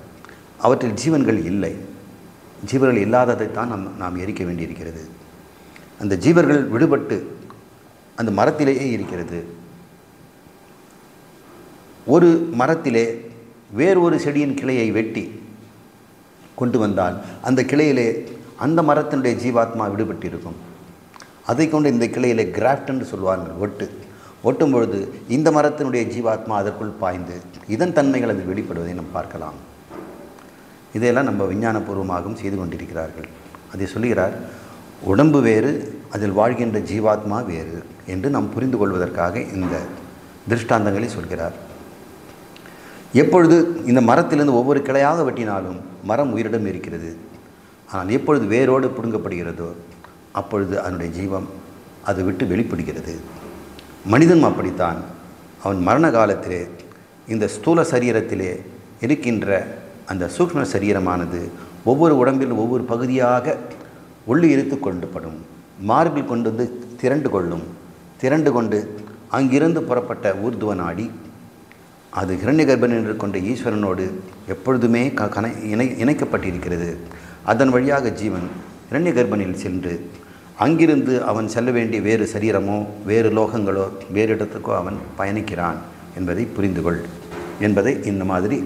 அவற்றில் ஜீவன்கள் இல்லை. ஜீவர்கள் இல்லாததைத்தான் நாம் எரிக்க வேண்டியிருக்கிறது. அந்த ஜீவர்கள் விடுபட்டு அந்த மரத்திலேயே இருக்கிறது. ஒரு மரத்திலே வேறு ஒரு செடியின் கிளையை வெட்டி கொண்டு வந்தால் அந்த கிளையிலே அந்த மரத்தினுடைய ஜீவாத்மா விடுபட்டு இருக்கும். அதை கொண்டு இந்த கிளையிலே கிராஃப்ட் என்று சொல்வார்கள். ஒட்டும் பொழுது இந்த மரத்தினுடைய ஜீவாத்மா அதற்குள் பாய்ந்து இதன் தன்மைகள் அதில் வெளிப்படுவதை நாம் பார்க்கலாம். இதையெல்லாம் நம்ம விஞ்ஞானபூர்வமாகவும் செய்து கொண்டிருக்கிறார்கள். அதை சொல்கிறார், உடம்பு வேறு, அதில் வாழ்கின்ற ஜீவாத்மா வேறு என்று நாம் புரிந்து கொள்வதற்காக இந்த திருஷ்டாந்தங்களை சொல்கிறார். எப்பொழுது இந்த மரத்திலிருந்து ஒவ்வொரு கிளையாக வெட்டினாலும் மரம் உயிரிடம் இருக்கிறது. ஆனால் எப்பொழுது வேரோடு பிடுங்கப்படுகிறதோ அப்பொழுது அதனுடைய ஜீவம் அது விட்டு வெளிப்படுகிறது. மனிதனும் அப்படித்தான். அவன் மரண காலத்திலே இந்த ஸ்தூல சரீரத்திலே இருக்கின்ற அந்த சூக்ஷ்ம சரீரமானது ஒவ்வொரு உடம்பில் ஒவ்வொரு பகுதியாக உள்ளே இழுத்து கொண்டுப்படும். மார்பில் கொண்டு திரண்டு கொண்டு அங்கிருந்து புறப்பட்ட ஊர்துவ நாடி அது ஹிரண்ய கர்ப்பன் என்று கொண்ட ஈஸ்வரனோடு எப்பொழுதுமே இணைக்கப்பட்டிருக்கிறது. அதன் வழியாக ஜீவன் ஹிரண்ய கர்ப்பனில் சென்று அங்கிருந்து அவன் செல்ல வேண்டிய வேறு சரீரமோ வேறு லோகங்களோ வேறு இடத்துக்கோ அவன் பயணிக்கிறான் என்பதை புரிந்து கொள் என்பதை இந்த மாதிரி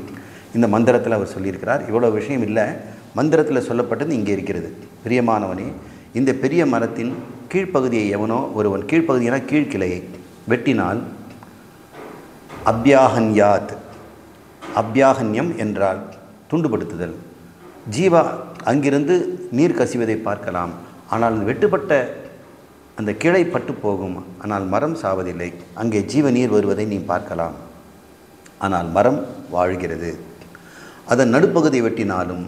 இந்த மந்திரத்தில் அவர் சொல்லியிருக்கிறார். இவ்வளோ விஷயம் இல்லை, மந்திரத்தில் சொல்லப்பட்டது இங்கே இருக்கிறது. பிரியமானவனே, இந்த பெரிய மரத்தின் கீழ்ப்பகுதியை எவனோ ஒருவன், கீழ்ப்பகுதியான கீழ்கிளையை வெட்டினால் அபியாகன்யம் என்றால் துண்டுபடுத்துதல். ஜீவா அங்கிருந்து நீர் கசிவதை பார்க்கலாம். ஆனால் வெட்டுப்பட்ட அந்த கிளை பட்டு போகும், ஆனால் மரம் சாவதில்லை. அங்கே ஜீவ நீர் வருவதை நீ பார்க்கலாம். ஆனால் மரம் வாழ்கிறது. அதன் நடுப்பகுதியை வெட்டினாலும்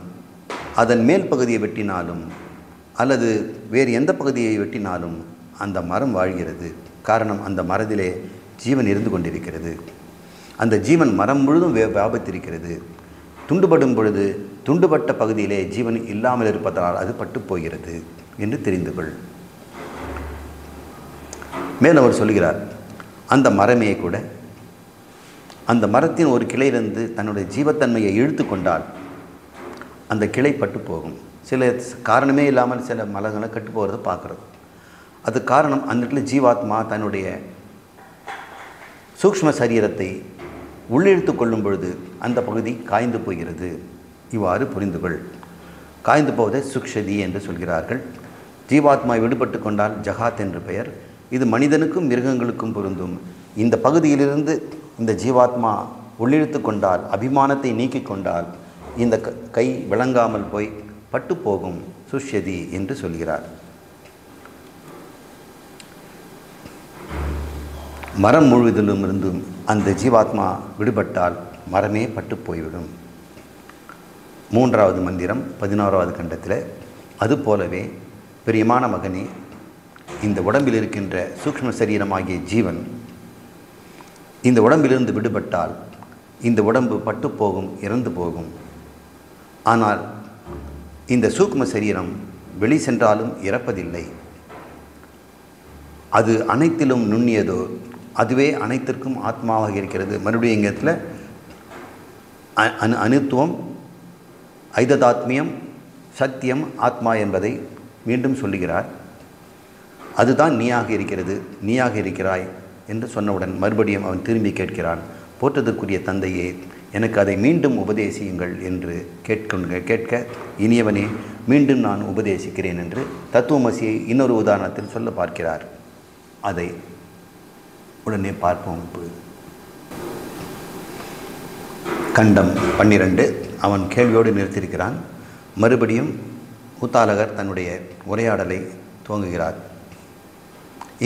அதன் மேல் பகுதியை வெட்டினாலும் அல்லது வேறு எந்த பகுதியை வெட்டினாலும் அந்த மரம் வாழ்கிறது. காரணம், அந்த மரத்திலே ஜீவன் இருந்து கொண்டிருக்கிறது. அந்த ஜீவன் மரம் முழுதும் வியாபித்திருக்கிறது. துண்டுபடும் பொழுது துண்டுபட்ட பகுதியிலே ஜீவன் இல்லாமல் இருப்பதால் அது பட்டு போகிறது என்று தெரிந்து கொள். மேலும் அவர் சொல்கிறார், அந்த மரமே கூட அந்த மரத்தின் ஒரு கிளையிலிருந்து தன்னுடைய ஜீவத்தன்மையை இழுத்து கொண்டால் அந்த கிளை பட்டு போகும். சில காரணமே இல்லாமல் சில மரங்களை கட்டு போகிறத பார்க்குறது. அது காரணம், அந்த இடத்துல ஜீவாத்மா தன்னுடைய சூக்ஷ்ம சரீரத்தை உள்ளிழுத்து கொள்ளும் பொழுது அந்த பகுதி காய்ந்து போகிறது. இவ்வாறு புரிந்து கொள். காய்ந்து போவதை சுக்ஷதி என்று சொல்கிறார்கள். ஜீவாத்மா விடுபட்டு கொண்டால் ஜகாத் என்று பெயர். இது மனிதனுக்கும் மிருகங்களுக்கும் பொருந்தும். இந்த பகுதியிலிருந்து இந்த ஜீவாத்மா உள்ளிழுத்து கொண்டால், அபிமானத்தை நீக்கி கொண்டால், இந்த கை விளங்காமல் போய் பட்டு போகும், சுஷ்யதி என்று சொல்கிறார். மரம் முழுவதிலும் இருந்தும் அந்த ஜீவாத்மா விடுபட்டால் மரமே பட்டு போய்விடும். 3வது மந்திரம் 11வது கண்டத்தில், அதுபோலவே பிரியமான மகனே, இந்த உடம்பில் இருக்கின்ற சூக்ஷ்ம சரீரமாகிய ஜீவன் இந்த உடம்பிலிருந்து விடுபட்டால் இந்த உடம்பு பட்டு போகும், இறந்து போகும். ஆனால் இந்த சூக்ஷ்ம சரீரம் வெளி சென்றாலும் இறப்பதில்லை. அது அனைத்திலும் நுண்ணியதோ, அதுவே அனைத்திற்கும் ஆத்மாவாக இருக்கிறது. மறுபடியும் எங்கள் இடத்துல அணுத்துவம், ஐததாத்மியம், சத்தியம், ஆத்மா என்பதை மீண்டும் சொல்லுகிறார். அதுதான் நீயாக இருக்கிறது, நீயாக இருக்கிறாய் என்று சொன்னவுடன் மறுபடியும் அவன் திரும்பி கேட்கிறான், போற்றதற்குரிய தந்தையே, எனக்கு அதை மீண்டும் உபதேசியுங்கள் என்று கேட்க, இனியவனே, மீண்டும் நான் உபதேசிக்கிறேன் என்று தத்துவமசியை இன்னொரு உதாரணத்தில் சொல்ல பார்க்கிறார். அதை உடனே பார்ப்போம். கண்டம் 12 அவன் கேள்வியோடு நிறுத்தியிருக்கிறான். மறுபடியும் உத்தாலகர் தன்னுடைய உரையாடலை துவங்குகிறார்.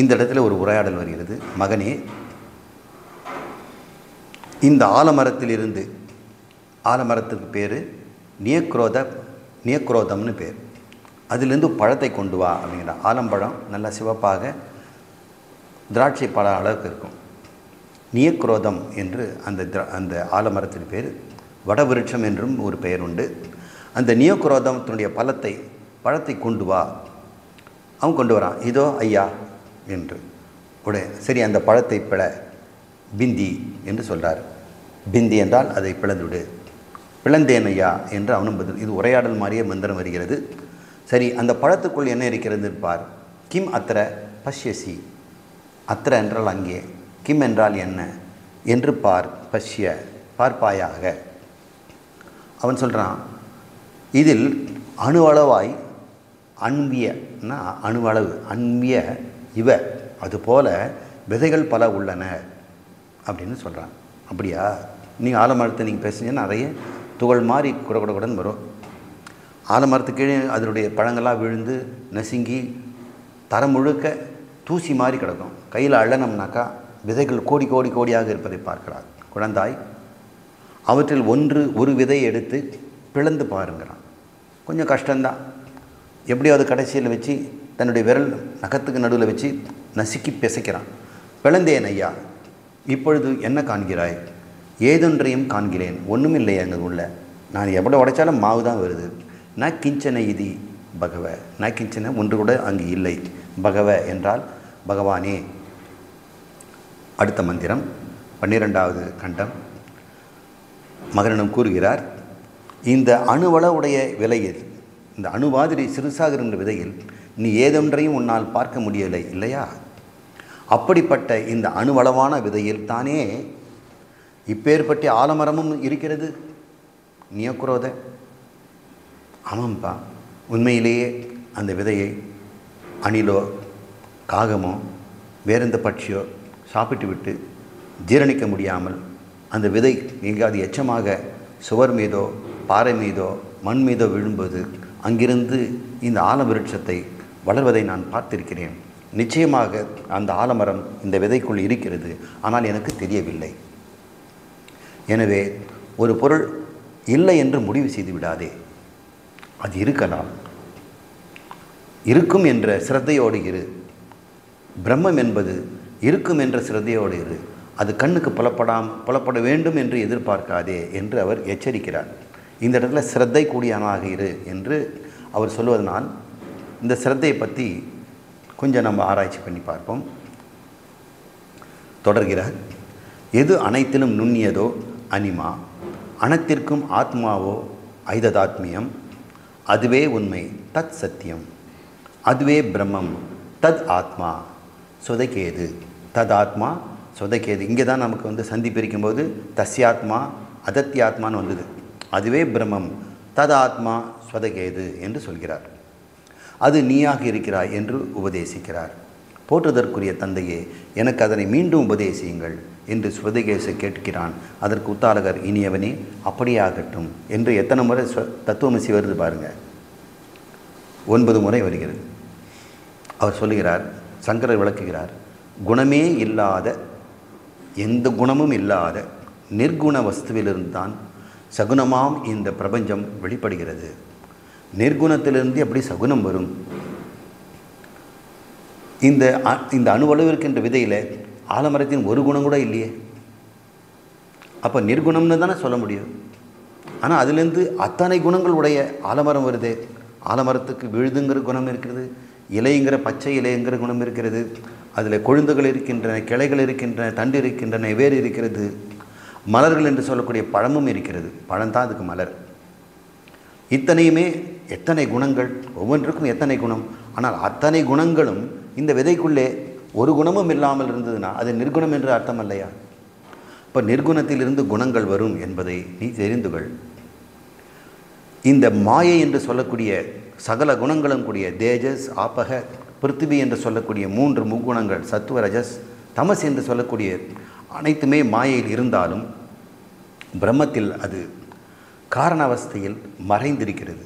இந்த இடத்துல ஒரு உரையாடல் வருகிறது. மகனே, இந்த ஆலமரத்திலிருந்து, ஆலமரத்துக்கு பேர் நியக்ரோதம்னு பேர், அதிலிருந்து பழத்தை கொண்டு வா அப்படிங்கிற. ஆலம்பழம் நல்லா சிவப்பாக திராட்சை பழ அளவுக்கு இருக்கும். நியக்ரோதம் என்று அந்த ஆலமரத்தின் பேர். வடவிருட்சம் என்றும் ஒரு பெயர் உண்டு. அந்த நியக்ரோதத்தினுடைய பழத்தை கொண்டு வா. அவன் கொண்டு வரான். இதோ ஐயா என்று. சரி, அந்த பழத்தை பிள, பிந்தி என்று சொல்கிறார். பிந்தி என்றால் அதை பிளந்துவிடு. பிளந்தேன் ஐயா என்று அவனும் பதில். இது உரையாடல் மாதிரியே மந்திரம் வருகிறது. சரி, அந்த பழத்துக்குள் என்ன இருக்கிறது பார். கிம் அத்திர பஷ்யசி. அத்திர என்றால் அங்கே, கிம் என்றால் என்ன என்று பார். பஷ்ய பார்ப்பாயாக. அவன் சொல்கிறான், இதில் அணுவளவாய் அன்பியன்னா அணுவளவு, அன்பிய இவ, அதுபோல விதைகள் பல உள்ளன அப்படின்னு சொல்கிறான். அப்படியா? நீங்கள் ஆலமரத்தை நீங்கள் பேசுனீங்கன்னா நிறைய துகள் மாதிரி குடன்னு வரும். ஆலமரத்துக்கு கீழே அதனுடைய பழங்கள்லாம் விழுந்து நசுங்கி தரம் முழுக்க தூசி மாதிரி கிடக்கும். கையில் அள்ளனம்னாக்கா விதைகள் கோடி கோடி கோடியாக இருப்பதை பார்க்கிறார். குழந்தாய், அவற்றில் ஒரு விதையை எடுத்து பிளந்து பாருங்கிறான். கொஞ்சம் கஷ்டம்தான். எப்படியாவது கடைசியில் வச்சு தன்னுடைய விரல் நகத்துக்கு நடுவில் வச்சு நசுக்கி பிசைக்கிறான். பிளந்தேன் ஐயா, இப்பொழுது என்ன காண்கிறாய்? ஏதொன்றையும் காண்கிறேன். ஒன்றும் இல்லை அங்கே உள்ள. நான் எவ்வளோ உடைச்சாலும் மாவு தான் வருது. ந கிஞ்சன இதி பகவ. ந கிஞ்சன ஒன்று கூட அங்கு இல்லை. பகவ என்றால் பகவானே. அடுத்த மந்திரம் 12வது கண்டம். மகனிடம் கூறுகிறார், இந்த அணுவளவுடைய விலையில், இந்த அணுவாதிரி சிறுசாக இருந்த விதையில் நீ ஏதொன்றையும் உன்னால் பார்க்க முடியலை இல்லையா? அப்படிப்பட்ட இந்த அணுவளவான விதையில் தானே இப்பேற்பட்ட ஆலமரமும் இருக்கிறது. நியக்ரோத. ஆமாம்ப்பா, உண்மையிலேயே அந்த விதையை அணிலோ காகமோ வேறெந்த பட்சியோ சாப்பிட்டு விட்டு ஜீரணிக்க முடியாமல் அந்த விதை எங்காவது எச்சமாக சுவர் மீதோ பாறை மீதோ மண் மீதோ விழும்போது அங்கிருந்து இந்த ஆலவிருட்சத்தை வளர்வதை நான் பார்த்திருக்கிறேன். நிச்சயமாக அந்த ஆலமரம் இந்த விதைக்குள் இருக்கிறது, ஆனால் எனக்கு தெரியவில்லை. எனவே ஒரு பொருள் இல்லை என்று முடிவு செய்து விடாதே. அது இருக்கலாம், இருக்கும் என்ற சிரத்தையோடு இரு. பிரம்மம் என்பது இருக்கும் என்ற சிரத்தையோடு இரு. அது கண்ணுக்கு புலப்பட வேண்டும் என்று எதிர்பார்க்காதே என்று அவர் எச்சரிக்கிறார். இந்த இடத்துல சிரத்தை கூடியவனாக இரு என்று அவர் சொல்வதனால் இந்த சிரத்தையை பற்றி கொஞ்சம் நம்ம ஆராய்ச்சி பண்ணி பார்ப்போம். தொடர்கிறார். எது அனைத்திலும் நுண்ணியதோ அனிமா, அனைத்திற்கும் ஆத்மாவோ ஐததாத்மியம், அதுவே உண்மை, தத் சத்தியம், அதுவே பிரம்மம், தத் ஆத்மா சொதக்கேது. தத் ஆத்மா சொதக்கேது. இங்கே தான் நமக்கு சந்தி பிரிக்கும்போது தஸ்யாத்மா அதத்தியாத்மான்னு வந்தது. அதுவே பிரம்மம், தத் ஆத்மா ஸ்வதகேது என்று சொல்கிறார். அது நீயாக இருக்கிறாய் என்று உபதேசிக்கிறார். போற்றுதற்குரிய தந்தையே, எனக்கு அதனை மீண்டும் உபதேசியுங்கள் என்று ஸ்ருதிகேசு கேட்கிறான். அதற்கு உத்தாலகர், இனியவனே அப்படியே ஆகட்டும் என்று எத்தனை முறை தத்துவமசி வருது பாருங்கள், 9 முறை வருகிறது. அவர் சொல்லுகிறார், சங்கரர் விளக்குகிறார், குணமே இல்லாத, எந்த குணமும் இல்லாத நிர்குண வஸ்துவிலிருந்து தான் சகுனமாம் இந்த பிரபஞ்சம் வெளிப்படுகிறது. நிர்குணத்திலிருந்து எப்படி சகுனம் வரும்? இந்த அணுவளவிற்கின்ற விதையில் ஆலமரத்தின் ஒரு குணம் கூட இல்லையே. அப்போ நிர்குணம்னு தானே சொல்ல முடியும். ஆனால் அதிலிருந்து அத்தனை குணங்கள் உடைய ஆலமரம் வருது. ஆலமரத்துக்கு விழுதுங்கிற குணம் இருக்கிறது, இலைங்கிற பச்சை இலைங்கிற குணம் இருக்கிறது, அதில் கொழுந்துகள் இருக்கின்றன, கிளைகள் இருக்கின்றன, தண்டு இருக்கின்றன, வேறு இருக்கிறது, மலர்கள் என்று சொல்லக்கூடிய பழமும் இருக்கிறது. பழம்தான் அதுக்கு மலர். இத்தனையுமே எத்தனை குணங்கள், ஒவ்வொன்றுக்கும் எத்தனை குணம். ஆனால் அத்தனை குணங்களும் இந்த விதைக்குள்ளே ஒரு குணமும் இல்லாமல் இருந்ததுன்னா அது நிர்குணம் என்று அர்த்தம் இல்லையா? இப்போ நிர்குணத்திலிருந்து குணங்கள் வரும் என்பதை நீ தெரிந்து கொள். இந்த மாயை என்று சொல்லக்கூடிய சகல குணங்களும் கூடிய தேஜஸ், ஆபக, பிருத்திவி என்று சொல்லக்கூடிய 3 முக்குணங்கள், சத்துவ, ரஜஸ், தமஸ் என்று சொல்லக்கூடிய அனைத்துமே மாயையில் இருந்தாலும் பிரம்மத்தில் அது காரண அவஸ்தையில் மறைந்திருக்கிறது.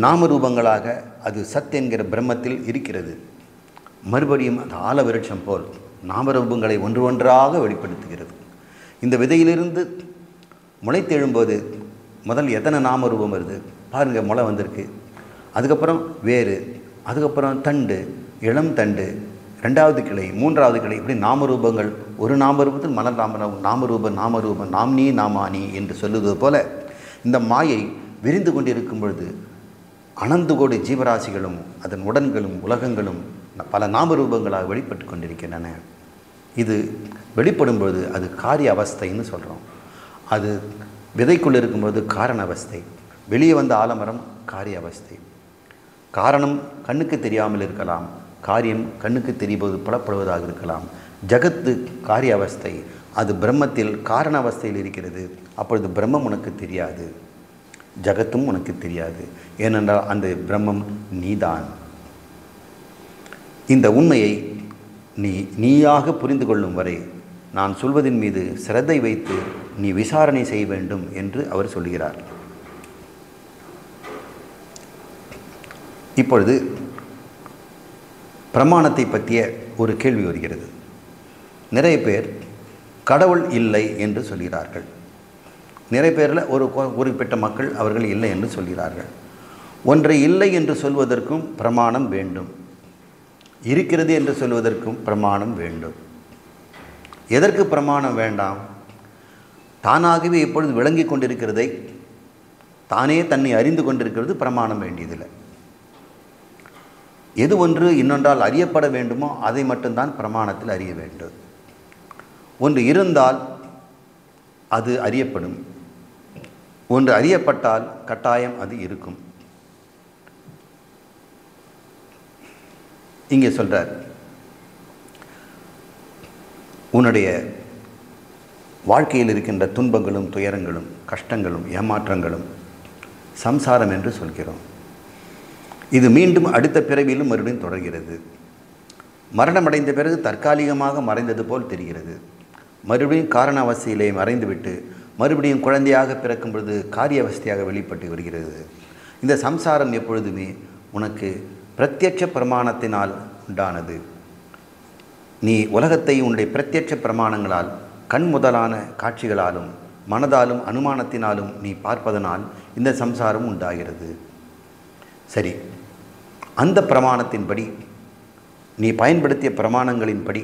நாமரூபங்களாக அது சத் என்கிற பிரம்மத்தில் இருக்கிறது. மறுபடியும் அந்த ஆல விருட்சம் போல் நாமரூபங்களை ஒன்று ஒன்றாக வெளிப்படுத்துகிறது. இந்த விதையிலிருந்து முளைத்தெழும்போது முதல் எத்தனை நாமரூபம் வருது பாருங்கள். முளை வந்திருக்கு, அதுக்கப்புறம் வேறு, அதுக்கப்புறம் தண்டு, இளம் தண்டு, 2வது கிளை, 3வது கிளை, இப்படி நாமரூபங்கள். ஒரு நாமரூபத்தில் மலர் நாமரூபம் நாம் நீ நாமானி என்று சொல்லுவது போல இந்த மாயை விரிந்து கொண்டிருக்கும் பொழுது அனந்து கோடி ஜீவராசிகளும் அதன் உடன்களும் உலகங்களும் பல நாமரூபங்களாக வெளிப்பட்டு கொண்டிருக்கின்றன. இது வெளிப்படும் பொழுது அது காரிய அவஸ்தைன்னு சொல்கிறோம். அது விதைக்குள் இருக்கும்போது காரண அவஸ்தை, வெளியே வந்த ஆலமரம் காரிய அவஸ்தை. காரணம் கண்ணுக்கு தெரியாமல் இருக்கலாம், காரியம் கண்ணுக்கு தெரிவது புலப்படுவதாக இருக்கலாம். ஜகத்து காரிய அவஸ்தை, அது பிரம்மத்தில் காரண அவஸ்தையில் இருக்கிறது. அப்பொழுது பிரம்மம் உனக்கு தெரியாது, ஜகத்தும் உனக்கு தெரியாது. ஏனென்றால் அந்த பிரம்மம் நீதான். இந்த உண்மையை நீயாக புரிந்து கொள்ளும் வரை நான் சொல்வதின் மீது சிரத்தை வைத்து நீ விசாரணை செய்ய வேண்டும் என்று அவர் சொல்கிறார். இப்பொழுது பிரமாணத்தை பற்றிய ஒரு கேள்வி வருகிறது. நிறைய பேர் கடவுள் இல்லை என்று சொல்கிறார்கள். நிறைய பேரில் ஒரு குறிப்பிட்ட மக்கள் அவர்கள் இல்லை என்று சொல்கிறார்கள். ஒன்றை இல்லை என்று சொல்வதற்கும் பிரமாணம் வேண்டும், இருக்கிறது என்று சொல்வதற்கும் பிரமாணம் வேண்டும். எதற்கு பிரமாணம் வேண்டாம்? தானாகவே இப்பொழுது விளங்கி கொண்டிருக்கிறதை, தானே தன்னை அறிந்து கொண்டிருக்கிறது பிரமாணம் வேண்டியதில்லை. எது ஒன்று இன்னொன்றால் அறியப்பட வேண்டுமோ அதை மட்டும்தான் பிரமாணத்தில் அறிய வேண்டும். ஒன்று இருந்தால் அது அறியப்படும், ஒன்று அறியப்பட்டால் கட்டாயம் அது இருக்கும். இங்கே சொல்றார், உன்னுடைய வாழ்க்கையில் இருக்கின்ற துன்பங்களும் துயரங்களும் கஷ்டங்களும் ஏமாற்றங்களும் சம்சாரம் என்று சொல்கிறோம். இது மீண்டும் அடுத்த பிறவியிலும் மறுபடியும் தொடர்கிறது. மரணமடைந்த பிறகு தற்காலிகமாக மறைந்தது போல் தெரிகிறது. மறுபடியும் காரண அவஸ்தையிலே மறைந்துவிட்டு மறுபடியும் குழந்தையாக பிறக்கும் பொழுது காரிய அவஸ்தையாக வெளிப்பட்டு வருகிறது. இந்த சம்சாரம் எப்பொழுதுமே உனக்கு பிரத்யட்ச பிரமாணத்தினால் உண்டானது. நீ உலகத்தை உன்னுடைய பிரத்யட்ச பிரமாணங்களால், கண் முதலான காட்சிகளாலும் மனதாலும் அனுமானத்தினாலும் நீ பார்ப்பதனால் இந்த சம்சாரம் உண்டாகிறது. சரி, அந்த பிரமாணத்தின்படி, நீ பயன்படுத்திய பிரமாணங்களின்படி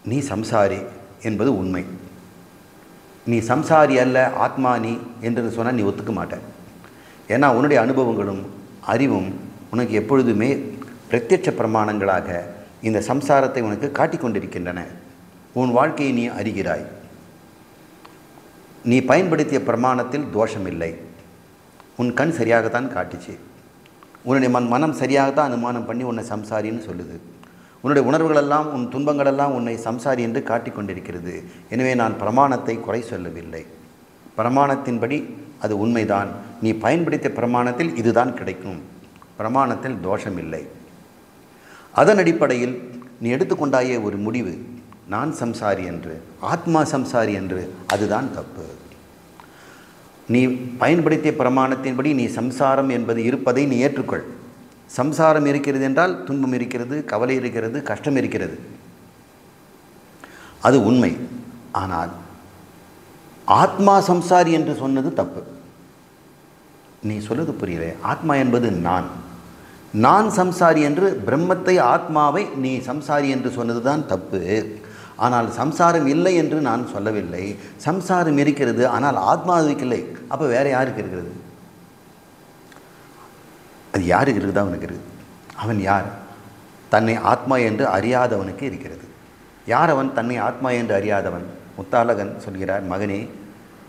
நீ சம்சாரி என்பது உண்மை. நீ சம்சாரி அல்ல, ஆத்மா நீ என்று சொன்னால் நீ ஒத்துக்க மாட்ட. ஏன்னா உன்னுடைய அனுபவங்களும் அறிவும் உனக்கு எப்பொழுதுமே பிரத்யட்ச பிரமாணங்களாக இந்த சம்சாரத்தை உனக்கு காட்டிக் கொண்டிருக்கின்றன. உன் வாழ்க்கையை நீ அறிகிறாய். நீ பயன்படுத்திய பிரமாணத்தில் தோஷமில்லை. உன் கண் சரியாகத்தான் காட்டிச்சு. உன்னுடைய மனம் சரியாகத்தான் அனுமானம் பண்ணி உன்னை சம்சாரின்னு சொல்லுது. உன்னுடைய உணர்வுகளெல்லாம், உன் துன்பங்களெல்லாம் உன்னை சம்சாரி என்று காட்டிக் கொண்டிருக்கிறது. எனவே நான் பிரமாணத்தை குறை சொல்லவில்லை. பிரமாணத்தின்படி அது உண்மைதான். நீ பயன்படுத்திய பிரமாணத்தில் இதுதான் கிடைக்கும். பிரமாணத்தில் தோஷம் இல்லை. அதன் அடிப்படையில் நீ எடுத்துக்கொண்டாயே ஒரு முடிவு, நான் சம்சாரி என்று, ஆத்மா சம்சாரி என்று, அதுதான் தப்பு. நீ பயன்படுத்திய பிரமாணத்தின்படி நீ சம்சாரம் என்பது இருப்பதை நீ ஏற்றுக்கொள். சம்சாரம் இருக்கிறது என்றால் துன்பம் இருக்கிறது, கவலை இருக்கிறது, கஷ்டம் இருக்கிறது, அது உண்மை. ஆனால் ஆத்மா சம்சாரி என்று சொன்னது தப்பு. நீ சொல்வது புரியல. ஆத்மா என்பது நான் சம்சாரி என்று, பிரம்மத்தை ஆத்மாவை நீ சம்சாரி என்று சொன்னது தான் தப்பு. ஆனால் சம்சாரம் இல்லை என்று நான் சொல்லவில்லை. சம்சாரம் இருக்கிறது, ஆனால் ஆத்மாவுக்கு இல்லை. அப்போ வேற யாருக்கு இருக்கிறது? அது யாருக்கு இருக்குதா? அவனுக்கு இருக்குது. அவன் யார்? தன்னை ஆத்மா என்று அறியாதவனுக்கு இருக்கிறது. யார் அவன் தன்னை ஆத்மா என்று அறியாதவன்? முத்தாலகன் சொல்கிறார், மகனே,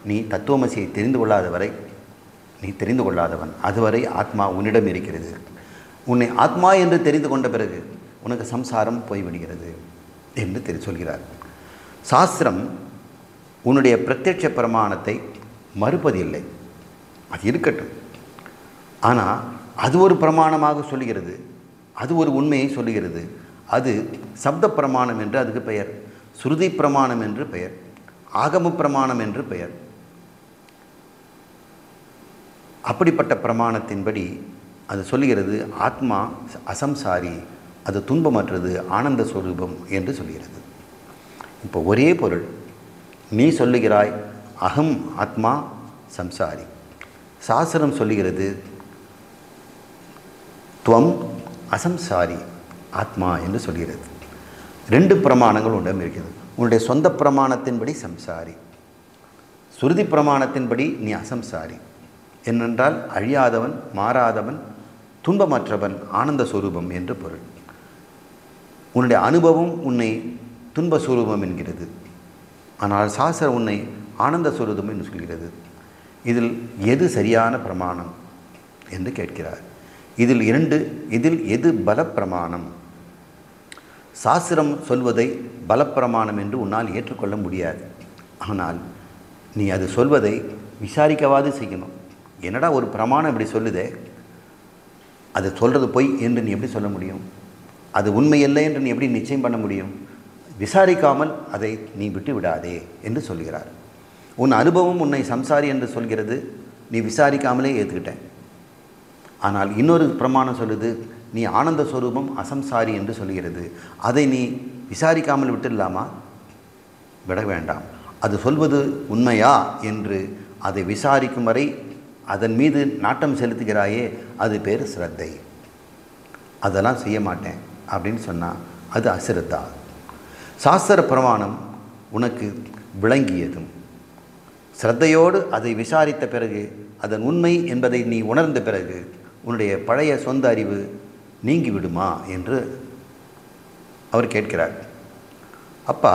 நீ தத்துவமசியை தெரிந்து கொள்ளாதவரை நீ தெரிந்து கொள்ளாதவன். அதுவரை ஆத்மா உன்னிடம் இருக்கிறது. உன்னை ஆத்மா என்று தெரிந்து கொண்ட பிறகு உனக்கு சம்சாரம் போய்விடுகிறது என்று சொல்கிறார். சாஸ்திரம் உன்னுடைய பிரத்யட்ச பிரமாணத்தை மறுப்பதில்லை, அது இருக்கட்டும். ஆனால் அது ஒரு பிரமாணமாக சொல்லுகிறது, அது ஒரு உண்மையை சொல்லுகிறது. அது சப்த பிரமாணம் என்று அதுக்கு பெயர், ஸ்ருதி பிரமாணம் என்று பெயர், ஆகம பிரமாணம் என்று பெயர். அப்படிப்பட்ட பிரமாணத்தின்படி அது சொல்லுகிறது ஆத்மா அசம்சாரி, அது துன்பமற்றது, ஆனந்த ஸ்வரூபம் என்று சொல்கிறது. இப்போ ஒரே பொருள், நீ சொல்லுகிறாய் அகம் ஆத்மா சம்சாரி, சாஸ்திரம் சொல்லுகிறது துவம் அசம்சாரி ஆத்மா என்று சொல்கிறது. ரெண்டு பிரமாணங்கள் உன்னிடம் இருக்கிறது. உன்னுடைய சொந்த பிரமாணத்தின்படி சம்சாரி, சுருதி பிரமாணத்தின்படி நீ அசம்சாரி. என்னென்றால் அழியாதவன், மாறாதவன், துன்பமற்றவன், ஆனந்த ஸ்வரூபம் என்று பொருள். உன்னுடைய அனுபவம் உன்னை துன்ப ஸ்வரூபம் என்கிறது, ஆனால் சாஸ்திரம் உன்னை ஆனந்த ஸ்வரூபம் என்று சொல்கிறது. இதில் எது சரியான பிரமாணம் என்று கேட்கிறார். இதில் எது பலப்பிரமாணம்? சாஸ்திரம் சொல்வதை பலப்பிரமாணம் என்று உன்னால் ஏற்றுக்கொள்ள முடியாது. ஆனால் நீ அது சொல்வதை விசாரிக்கவாது செய்யணும். என்னடா ஒரு பிரமாணம் இப்படி சொல்லுதே, அது சொல்கிறது பொய் என்று நீ எப்படி சொல்ல முடியும்? அது உண்மையில்லை என்று நீ எப்படி நிச்சயம் பண்ண முடியும்? விசாரிக்காமல் அதை நீ விட்டு விடாதே என்று சொல்கிறார். உன் அனுபவம் உன்னை சம்சாரி என்று சொல்கிறது, நீ விசாரிக்காமலே ஏற்றுக்கிட்டேன். ஆனால் இன்னொரு பிரமாணம் சொல்லுது நீ ஆனந்த ஸ்வரூபம் அசம்சாரி என்று சொல்கிறது. அதை நீ விசாரிக்காமல் விட்டுடலாமா? விட வேண்டாம். அது சொல்வது உண்மையா என்று அதை விசாரிக்கும் வரை அதன் மீது நாட்டம் செலுத்துகிறாயே, அது பேர் ஸ்ரத்தை. அதெல்லாம் செய்ய மாட்டேன் அப்படின்னு சொன்னால் அது அசிரத்தா. சாஸ்திர பிரமாணம் உனக்கு விளங்கியதும் ஸ்ரத்தையோடு அதை விசாரித்த பிறகு, அதன் உண்மை என்பதை நீ உணர்ந்த பிறகு உன்னுடைய பழைய சொந்த அறிவு நீங்கி விடுமா என்று அவர் கேட்கிறார். அப்பா,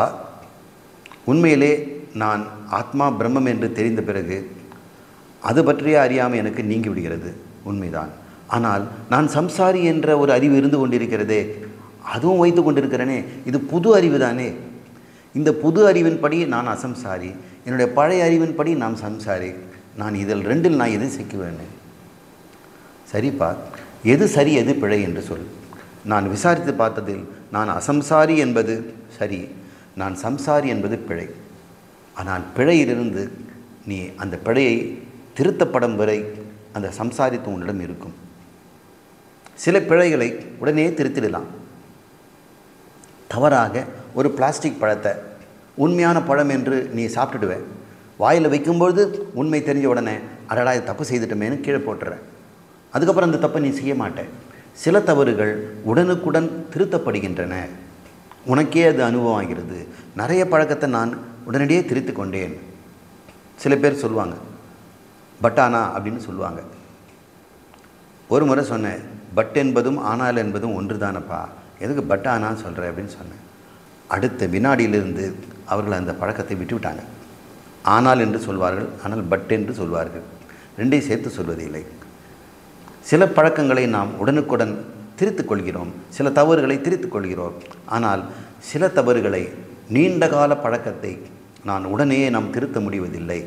உண்மையிலே நான் ஆத்மா பிரம்மம் என்று தெரிந்த பிறகு அது பற்றிய அறியாமை எனக்கு நீங்கி விடுகிறது, உண்மைதான். ஆனால் நான் சம்சாரி என்ற ஒரு அறிவு இருந்து கொண்டிருக்கிறதே, அதுவும் வைத்து கொண்டிருக்கிறேனே, இது புது அறிவு தானே. இந்த புது அறிவின்படி நான் அசம்சாரி, என்னுடைய பழைய அறிவின்படி நான் சம்சாரி. நான் இதில் ரெண்டில் நான் எது சிக்குவேன்? சரிப்பா, எது சரி எது பிழை என்று சொல். நான் விசாரித்து பார்த்ததில் நான் அசம்சாரி என்பது சரி, நான் சம்சாரி என்பது பிழை. ஆனால் பிழையிலிருந்து நீ அந்த பிழையை திருத்தப்படும் வரை அந்த சம்சாரித்துவம் உன்னிடம் இருக்கும். சில பிழைகளை உடனே திருத்திடலாம். தவறாக ஒரு பிளாஸ்டிக் பழத்தை உண்மையான பழம் என்று நீ சாப்பிட்டுடுவேன். வாயில் வைக்கும்பொழுது உண்மை தெரிஞ்ச உடனே அடடா இது தப்பு செய்துட்டமேனு கீழே போட்டுறேன். அதுக்கப்புறம் அந்த தப்பை நீ செய்ய மாட்டேன். சில தவறுகள் உடனுக்குடன் திருத்தப்படுகின்றன, உனக்கே அது அனுபவம் ஆகிறது. நிறைய பழக்கத்தை நான் உடனடியே திருத்தி கொண்டேன். சில பேர் சொல்லுவாங்க பட்டானா அப்படின்னு சொல்லுவாங்க. ஒரு முறை சொன்னேன், பட் என்பதும் ஆனால் என்பதும் ஒன்று தானப்பா, எதுக்கு பட்டானான்னு சொல்கிறேன் அப்படின்னு சொன்னேன். அடுத்த வினாடியிலிருந்து அவர்கள் அந்த பழக்கத்தை விட்டுவிட்டாங்க. ஆனால் என்று சொல்வார்கள், ஆனால் பட் என்று சொல்வார்கள், ரெண்டையும் சேர்த்து சொல்வதில்லை. சில பழக்கங்களை நாம் உடனுக்குடன் திருத்திக் கொள்கிறோம், சில தவறுகளை திருத்திக் கொள்கிறோம். ஆனால் சில தவறுகளை, நீண்டகால பழக்கத்தை நாம் உடனே திருத்த முடிவதில்லை.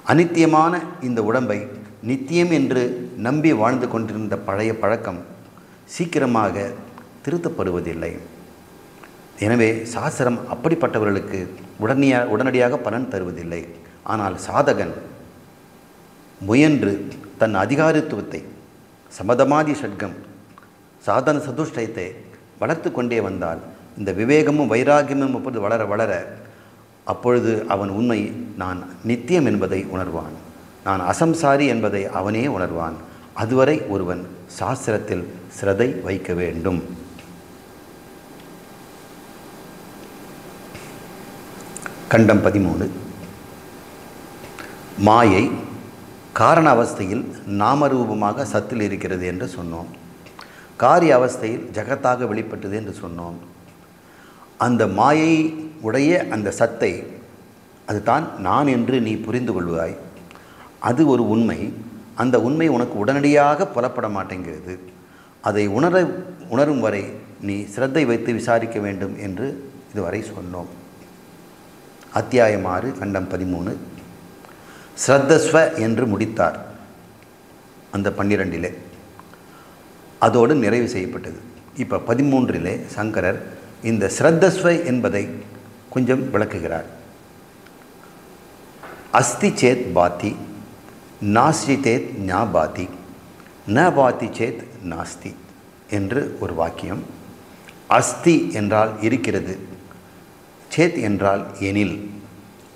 அனித்தியமான இந்த உடம்பை நித்தியம் என்று நம்பி வாழ்ந்து கொண்டிருந்த பழைய பழக்கம் சீக்கிரமாக திருத்தப்படுவதில்லை. எனவே சாஸ்திரம் அப்படிப்பட்டவர்களுக்கு உடனடியாக பலன் தருவதில்லை. ஆனால் சாதகன் முயன்று தன் அதிகாரித்துவத்தை, சமதமாதி ஷட்கம், சாதன சதுஷ்டயத்தை வளர்த்து கொண்டே வந்தால் இந்த விவேகமும் வைராகியமும் அப்பொழுது வளர வளர அப்பொழுது அவன் உண்மை நான் நித்தியம் என்பதை உணர்வான், நான் அசம்சாரி என்பதை அவனே உணர்வான். அதுவரை ஒருவன் சாஸ்திரத்தில் சிரதை வைக்க வேண்டும். கண்டம் 13. மாயை காரண அவஸ்தையில் நாமரூபமாக சத்தில் இருக்கிறது என்று சொன்னோம். காரிய அவஸ்தையில் ஜகத்தாக வெளிப்பட்டது என்று சொன்னோம். அந்த மாயை உடைய அந்த சத்தை அதுதான் நான் என்று நீ புரிந்து கொள்வாய். அது ஒரு உண்மை. அந்த உண்மை உனக்கு உடனடியாக புலப்பட மாட்டேங்கிறது. அதை உணரும் வரை நீ சிரத்தை வைத்து விசாரிக்க வேண்டும் என்று இதுவரை சொன்னோம். அத்தியாயம் 6 கண்டம் 13. ஸ்ரத்தஸ்வ என்று முடித்தார் அந்த 12. அதோடு நிறைவு செய்யப்பட்டது. இப்போ 13 சங்கரர் இந்த ஸ்ரத்தஸ்வ என்பதை கொஞ்சம் விளக்குகிறார். அஸ்தி சேத் பாதி, நாஸ்தி சேத் ஞா பாதி, ந பாதி சேத் நாஸ்தி என்று ஒரு வாக்கியம். அஸ்தி என்றால் இருக்கிறது, சேத் என்றால் எனில்.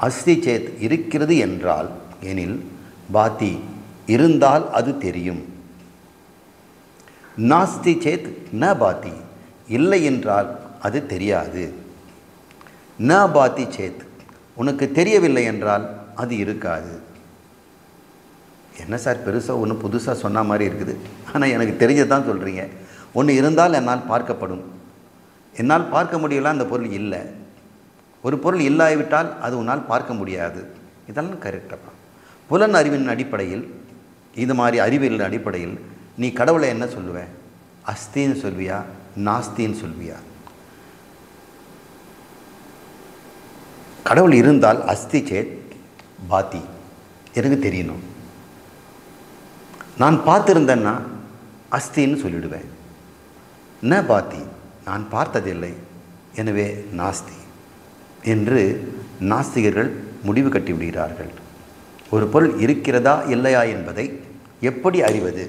அஸ்தி சேத் இருக்கிறது என்றால் எனில், பாதி இருந்தால் அது தெரியும். நாஸ்தி சேத் ந பாதி இல்லை என்றால் அது தெரியாது. ந பாதி சேத் உனக்கு தெரியவில்லை என்றால் அது இருக்காது. என்ன சார் பெருசாக ஒன்று புதுசாக சொன்ன மாதிரி இருக்குது, ஆனால் எனக்கு தெரிஞ்சதான் சொல்கிறீங்க. ஒன்று இருந்தால் என்னால் பார்க்கப்படும், என்னால் பார்க்க முடியல அந்த பொருள் இல்லை. ஒரு பொருள் இல்லாவிட்டால் அது உன்னால் பார்க்க முடியாது. இதெல்லாம் கரெக்டாக புலன் அறிவின் அடிப்படையில், இது மாதிரி அறிவியலின் அடிப்படையில் நீ கடவுளை என்ன சொல்லுவேன்? அஸ்தின்னு சொல்வியா, நாஸ்தின்னு சொல்வியா? கடவுள் இருந்தால் அஸ்தி சேத் பாதி எனக்கு தெரியணும். நான் பார்த்துருந்தேன்னா அஸ்தின்னு சொல்லிவிடுவேன். ந பாதி நான் பார்த்ததில்லை, எனவே நாஸ்தி என்று நாஸ்திகர்கள் முடிவு கட்டி விடுகிறார்கள். ஒரு பொருள் இருக்கிறதா இல்லையா என்பதை எப்படி அறிவது?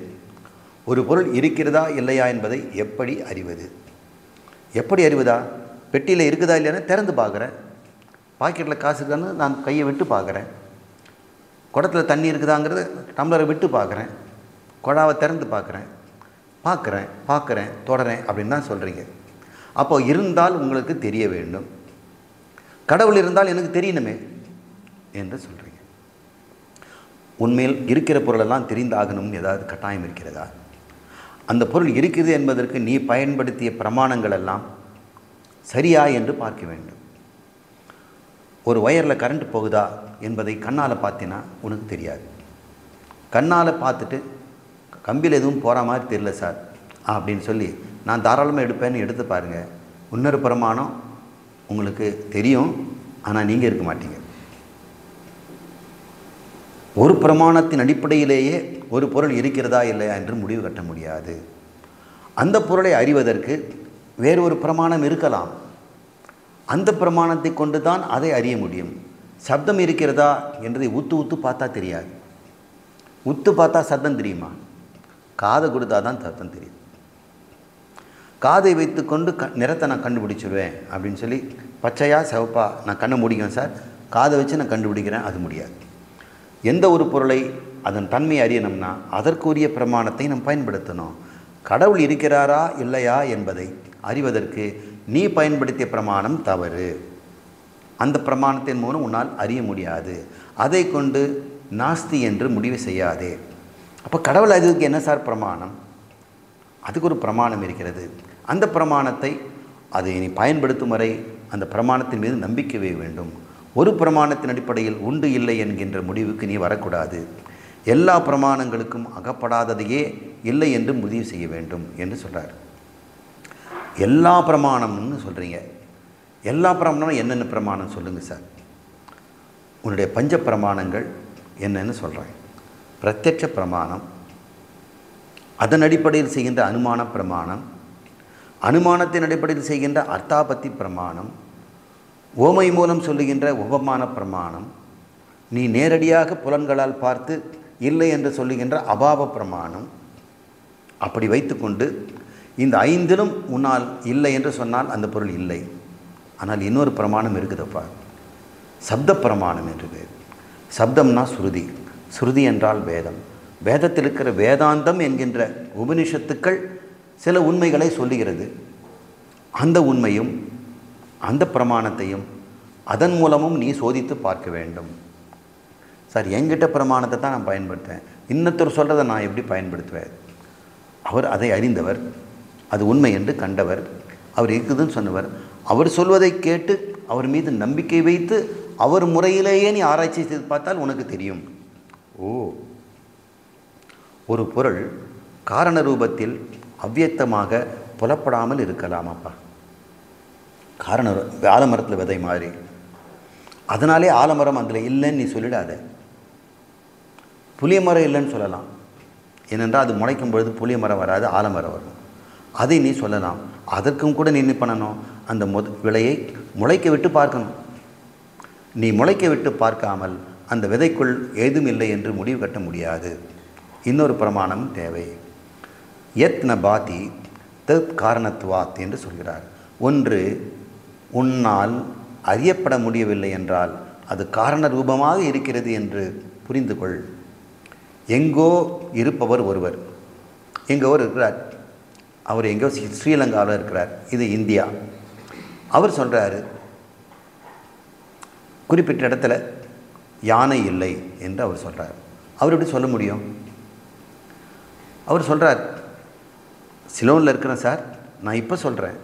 ஒரு பொருள் இருக்கிறதா இல்லையா என்பதை எப்படி அறிவது? எப்படி அறிவதா? பெட்டியில் இருக்குதா இல்லையான்னு திறந்து பார்க்குறேன். பாக்கெட்டில் காசு இருக்கான்னு நான் கையை விட்டு பார்க்குறேன். குடத்தில் தண்ணி இருக்குதாங்கிறத டம்ளரை விட்டு பார்க்குறேன். குழாவை திறந்து பார்க்குறேன், தொடரேன் அப்படின்னு தான் சொல்கிறீங்க. அப்போது இருந்தால் உங்களுக்கு தெரிய வேண்டும். கடவுள் இருந்தால் எனக்கு தெரியணுமே என்று சொல்கிறீங்க. உண்மையில் இருக்கிற பொருளெல்லாம் தெரிந்தாகணும்னு ஏதாவது கட்டாயம் இருக்கிறதா? அந்த பொருள் இருக்குது என்பதற்கு நீ பயன்படுத்திய பிரமாணங்கள் எல்லாம் சரியா என்று பார்க்க வேண்டும். ஒரு ஒயரில் கரண்ட் போகுதா என்பதை கண்ணால் பார்த்தினா உனக்கு தெரியாது. கண்ணால் பார்த்துட்டு கம்பியில் எதுவும் போகிற மாதிரி தெரியல சார் அப்படின்னு சொல்லி நான் தாராளமாக எடுப்பேன்னு எடுத்து பாருங்கள். இன்னொரு பிரமாணம் உங்களுக்கு தெரியும், ஆனால் நீங்கள் இருக்க மாட்டீங்க. ஒரு பிரமாணத்தின் அடிப்படையிலேயே ஒரு பொருள் இருக்கிறதா இல்லையா என்று முடிவு கட்ட முடியாது. அந்த பொருளை அறிவதற்கு வேறு ஒரு பிரமாணம் இருக்கலாம். அந்த பிரமாணத்தை கொண்டு தான் அதை அறிய முடியும். சப்தம் இருக்கிறதா என்றதை உத்து பார்த்தா தெரியாது. உத்து பார்த்தா சத்தம் தெரியுமா? காதை கொடுத்தா தான் சத்தம் தெரியும். காதை வைத்து கொண்டு நிறத்தை நான் கண்டுபிடிச்சிடுவேன் அப்படின்னு சொல்லி பச்சையா சிவப்பா நான் கண்ணை முடிக்கிறேன் சார், காதை வச்சு நான் கண்டுபிடிக்கிறேன், அது முடியாது. எந்த ஒரு பொருளை அதன் தன்மை அறியணும்னா அதற்குரிய பிரமாணத்தை நாம் பயன்படுத்தணும். கடவுள் இருக்கிறாரா இல்லையா என்பதை அறிவதற்கு நீ பயன்படுத்திய பிரமாணம் தவறு. அந்த பிரமாணத்தின் மூலம் உன்னால் அறிய முடியாது. அதை கொண்டு நாஸ்தி என்று முடிவு செய்யாதே. அப்போ கடவுள் அதுக்கு என்ன சார் பிரமாணம்? அதுக்கு ஒரு பிரமாணம் இருக்கிறது. அந்த பிரமாணத்தை அதை நீ பயன்படுத்தும் வரை அந்த பிரமாணத்தின் மீது நம்பிக்கை வைக்க வேண்டும். ஒரு பிரமாணத்தின் அடிப்படையில் உண்டு இல்லை என்கின்ற முடிவுக்கு நீ வரக்கூடாது. எல்லா பிரமாணங்களுக்கும் அகப்படாததையே இல்லை என்று முடிவு செய்ய வேண்டும் என்று சொல்கிறார். எல்லா பிரமாணம்னு சொல்கிறீங்க. எல்லா பிரமாணம் என்னென்ன பிரமாணம் சொல்லுங்கள் சார். உன்னுடைய பஞ்ச பிரமாணங்கள் என்னன்னு சொல்கிறேன். பிரத்யட்ச பிரமாணம், அதன் அடிப்படையில் செய்கின்ற அனுமான பிரமாணம், அனுமானத்தின் அடிப்படையில் செய்கின்ற அர்த்தாபத்தி பிரமாணம், ஓமை மூலம் சொல்லுகின்ற உபமான பிரமாணம், நீ நேரடியாக புலன்களால் பார்த்து இல்லை என்று சொல்லுகின்ற அபாவ பிரமாணம். அப்படி வைத்துக்கொண்டு இந்த ஐந்திலும் உன்னால் இல்லை என்று சொன்னால் அந்த பொருள் இல்லை. ஆனால் இன்னொரு பிரமாணம் இருக்குதுப்பா, சப்த பிரமாணம் என்று பேர். சப்தம்னா ஸ்ருதி, ஸ்ருதி என்றால் வேதம். வேதத்தில் இருக்கிற வேதாந்தம் என்கின்ற உபனிஷத்துக்கள் சில உண்மைகளை சொல்லுகிறது. அந்த உண்மையும் அந்த பிரமாணத்தையும் அதன் மூலமும் நீ சோதித்து பார்க்க வேண்டும். சார், என்கிட்ட பிரமாணத்தை தான் நான் பயன்படுத்துவேன், இன்னொருத்தர் சொல்கிறத நான் எப்படி பயன்படுத்துவேன்? அவர் அதை அறிந்தவர், அது உண்மை என்று கண்டவர், அவர் இருக்குதுன்னு சொன்னவர். அவர் சொல்வதை கேட்டு அவர் மீது நம்பிக்கை வைத்து அவர் முறையிலேயே நீ ஆராய்ச்சி செய்து பார்த்தால் உனக்கு தெரியும். ஓ, ஒரு பொருள் காரண ரூபத்தில் அவ்வியக்தமாக புலப்படாமல் இருக்கலாமாப்பா. காரண ஆலமரத்தில் விதை மாதிரி, அதனாலே ஆலமரம் அதில் இல்லைன்னு நீ சொல்லிடாத. புளிய மரம் இல்லைன்னு சொல்லலாம், ஏனென்றால் அது முளைக்கும் பொழுது புளிய மரம் வராது, ஆலமரம் வரும். அதை நீ சொல்லலாம். அதற்கும் கூட நீ என்ன பண்ணணும்? அந்த விலையை முளைக்க விட்டு பார்க்கணும். நீ முளைக்க விட்டு பார்க்காமல் அந்த விதைக்குள் ஏதும் இல்லை என்று முடிவு கட்ட முடியாது. இன்னொரு பிரமாணம் தேவை. யத் ந பாதி தத் காரணத்துவாத் என்று சொல்கிறார். ஒன்று உன்னால் அறியப்பட முடியவில்லை என்றால் அது காரண ரூபமாக இருக்கிறது என்று புரிந்து கொள். எங்கோ இருப்பவர் ஒருவர், எங்கோ இருக்கிறார், அவர் எங்கோ ஸ்ரீலங்காவில் இருக்கிறார், இது இந்தியா. அவர் சொல்கிறாரு, குறிப்பிட்ட இடத்துல யானை இல்லை என்று அவர் சொல்கிறார். அவர் எப்படி சொல்ல முடியும்? அவர் சொல்கிறார், சிலோனில் இருக்கிறேன் சார், நான் இப்போ சொல்கிறேன்,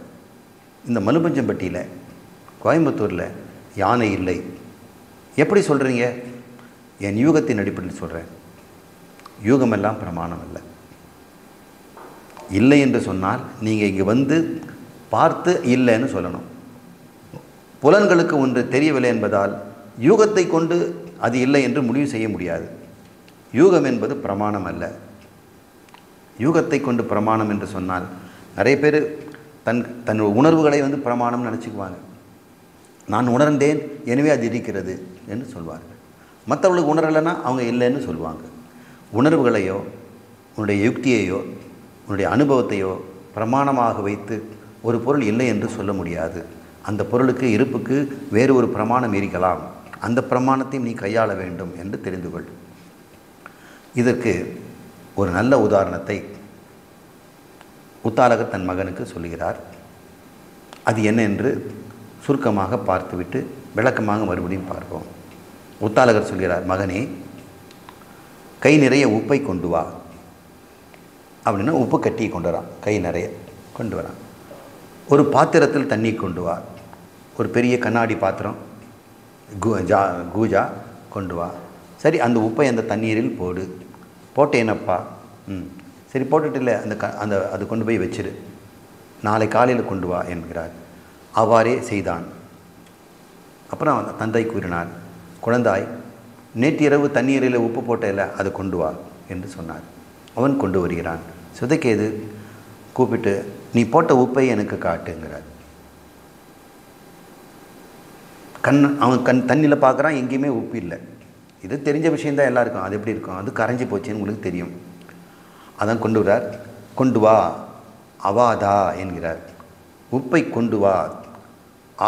இந்த மலுபஞ்சம்பட்டியில் கோயம்புத்தூரில் யானை இல்லை. எப்படி சொல்கிறீங்க? என் யூகத்தின் அடிப்படையில் சொல்கிறேன். யூகமெல்லாம் பிரமாணம் இல்லை. இல்லை என்று சொன்னால் நீங்கள் இங்கே வந்து பார்த்து இல்லைன்னு சொல்லணும். புலன்களுக்கு ஒன்று தெரியவில்லை என்பதால் யூகத்தை கொண்டு அது இல்லை என்று முடிவு செய்ய முடியாது. யூகம் என்பது பிரமாணம் அல்ல. யூகத்தை கொண்டு பிரமாணம் என்று சொன்னால் நிறைய பேர் தன் உணர்வுகளை வந்து பிரமாணம் நினச்சிக்குவாங்க. நான் உணர்ந்தேன், எனவே அது இருக்கிறது என்று சொல்வார்கள். மற்றவர்களுக்கு உணரலைன்னா அவங்க இல்லைன்னு சொல்லுவாங்க. உணர்வுகளையோ உன்னுடைய யுக்தியையோ உன்னுடைய அனுபவத்தையோ பிரமாணமாக வைத்து ஒரு பொருள் இல்லை என்று சொல்ல முடியாது. அந்த பொருளுக்கு இருப்புக்கு வேறு ஒரு பிரமாணம் இருக்கலாம். அந்த பிரமாணத்தையும் நீ கையாள வேண்டும் என்று தெரிந்து கொள். இதற்கு ஒரு நல்ல உதாரணத்தை உத்தாலகர் தன் மகனுக்கு சொல்லுகிறார். அது என்ன என்று சுருக்கமாக பார்த்துவிட்டு விளக்கமாக மறுபடியும் பார்ப்போம். உத்தாலகர் சொல்கிறார், மகனே, கை நிறைய உப்பை கொண்டு வா அப்படின்னா உப்பு கட்டி கொண்டு வரான். கை நிறைய கொண்டு வரான். ஒரு பாத்திரத்தில் தண்ணி கொண்டு வா. ஒரு பெரிய கண்ணாடி பாத்திரம் கூஜா கொண்டு வா. சரி, அந்த உப்பை அந்த தண்ணீரில் போடு. போட்டேனப்பா. சரி, போட்டுட்டு இல்லை, அது கொண்டு போய் வச்சிரு, நாளை காலையில் கொண்டு வா என்கிறார். அவ்வாறே செய்தான். அப்புறம் தந்தை கூறினார், குழந்தாய், நேற்றிரவு தண்ணீரில் உப்பு போட்டதில்ல, அதை கொண்டு வா என்று சொன்னார். அவன் கொண்டு வருகிறான். சுதகேது கூப்பிட்டு, நீ போட்ட உப்பை எனக்கு காட்டுங்கிறார். அவன் தண்ணியில் பார்க்குறான், எங்கேயுமே உப்பு இல்லை. இது தெரிஞ்ச விஷயந்தான் எல்லாருக்கும். அது எப்படி இருக்கும்? அது கரைஞ்சி போச்சுன்னு உங்களுக்கு தெரியும். அதான் கொண்டு வரார். கொண்டு வா அவாதா என்கிறார். உப்பை கொண்டு வா.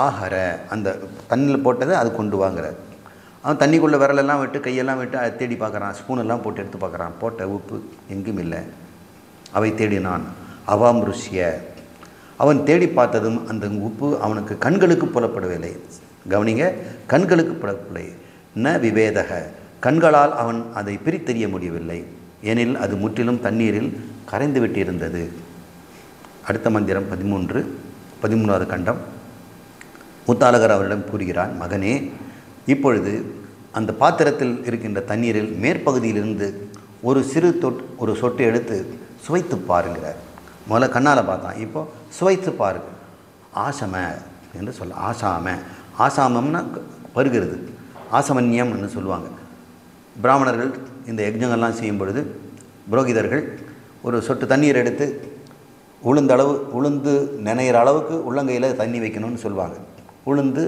ஆஹர, அந்த தண்ணியில் போட்டதை அது கொண்டு வாங்கிறார். அவன் தண்ணிக்குள்ளே விரலெல்லாம் விட்டு கையெல்லாம் விட்டு அதை தேடி பார்க்குறான். ஸ்பூனெல்லாம் போட்டு எடுத்து பார்க்குறான். போட்ட உப்பு எங்கும் இல்லை. அவை தேடினான். அவாம்ருஷ்ய, அவன் தேடி பார்த்ததும் அந்த உப்பு அவனுக்கு கண்களுக்கு புலப்படவில்லை. கவனிங்க, கண்களுக்கு புலப்படவில்லை. ந விவேதக, கண்களால் அவன் அதை பிரித்தெறிய முடியவில்லை. ஏனில் அது முற்றிலும் தண்ணீரில் கரைந்து விட்டிருந்தது. அடுத்த மந்திரம் 13வது கண்டம். முத்தாலகர் அவரிடம் கூறுகிறான், மகனே, இப்பொழுது அந்த பாத்திரத்தில் இருக்கின்ற தண்ணீரில் மேற்பகுதியிலிருந்து ஒரு சொட்டு எடுத்து சுவைத்து பாருங்கிறார். முதல்ல கண்ணால் பார்த்தான், இப்போ சுவைத்து பாருங்க. ஆசம என்று சொல்ல. ஆசாமம்னா பருகிறது. ஆசமன்யம் என்று சொல்லுவாங்க. பிராமணர்கள் இந்த யஜ்ஞங்கள்லாம் செய்யும் பொழுது புரோகிதர்கள் ஒரு சொட்டு தண்ணீர் எடுத்து உளுந்து நனையிற அளவுக்கு உள்ளங்கையில் தண்ணி வைக்கணும்னு சொல்லுவாங்க. உளுந்து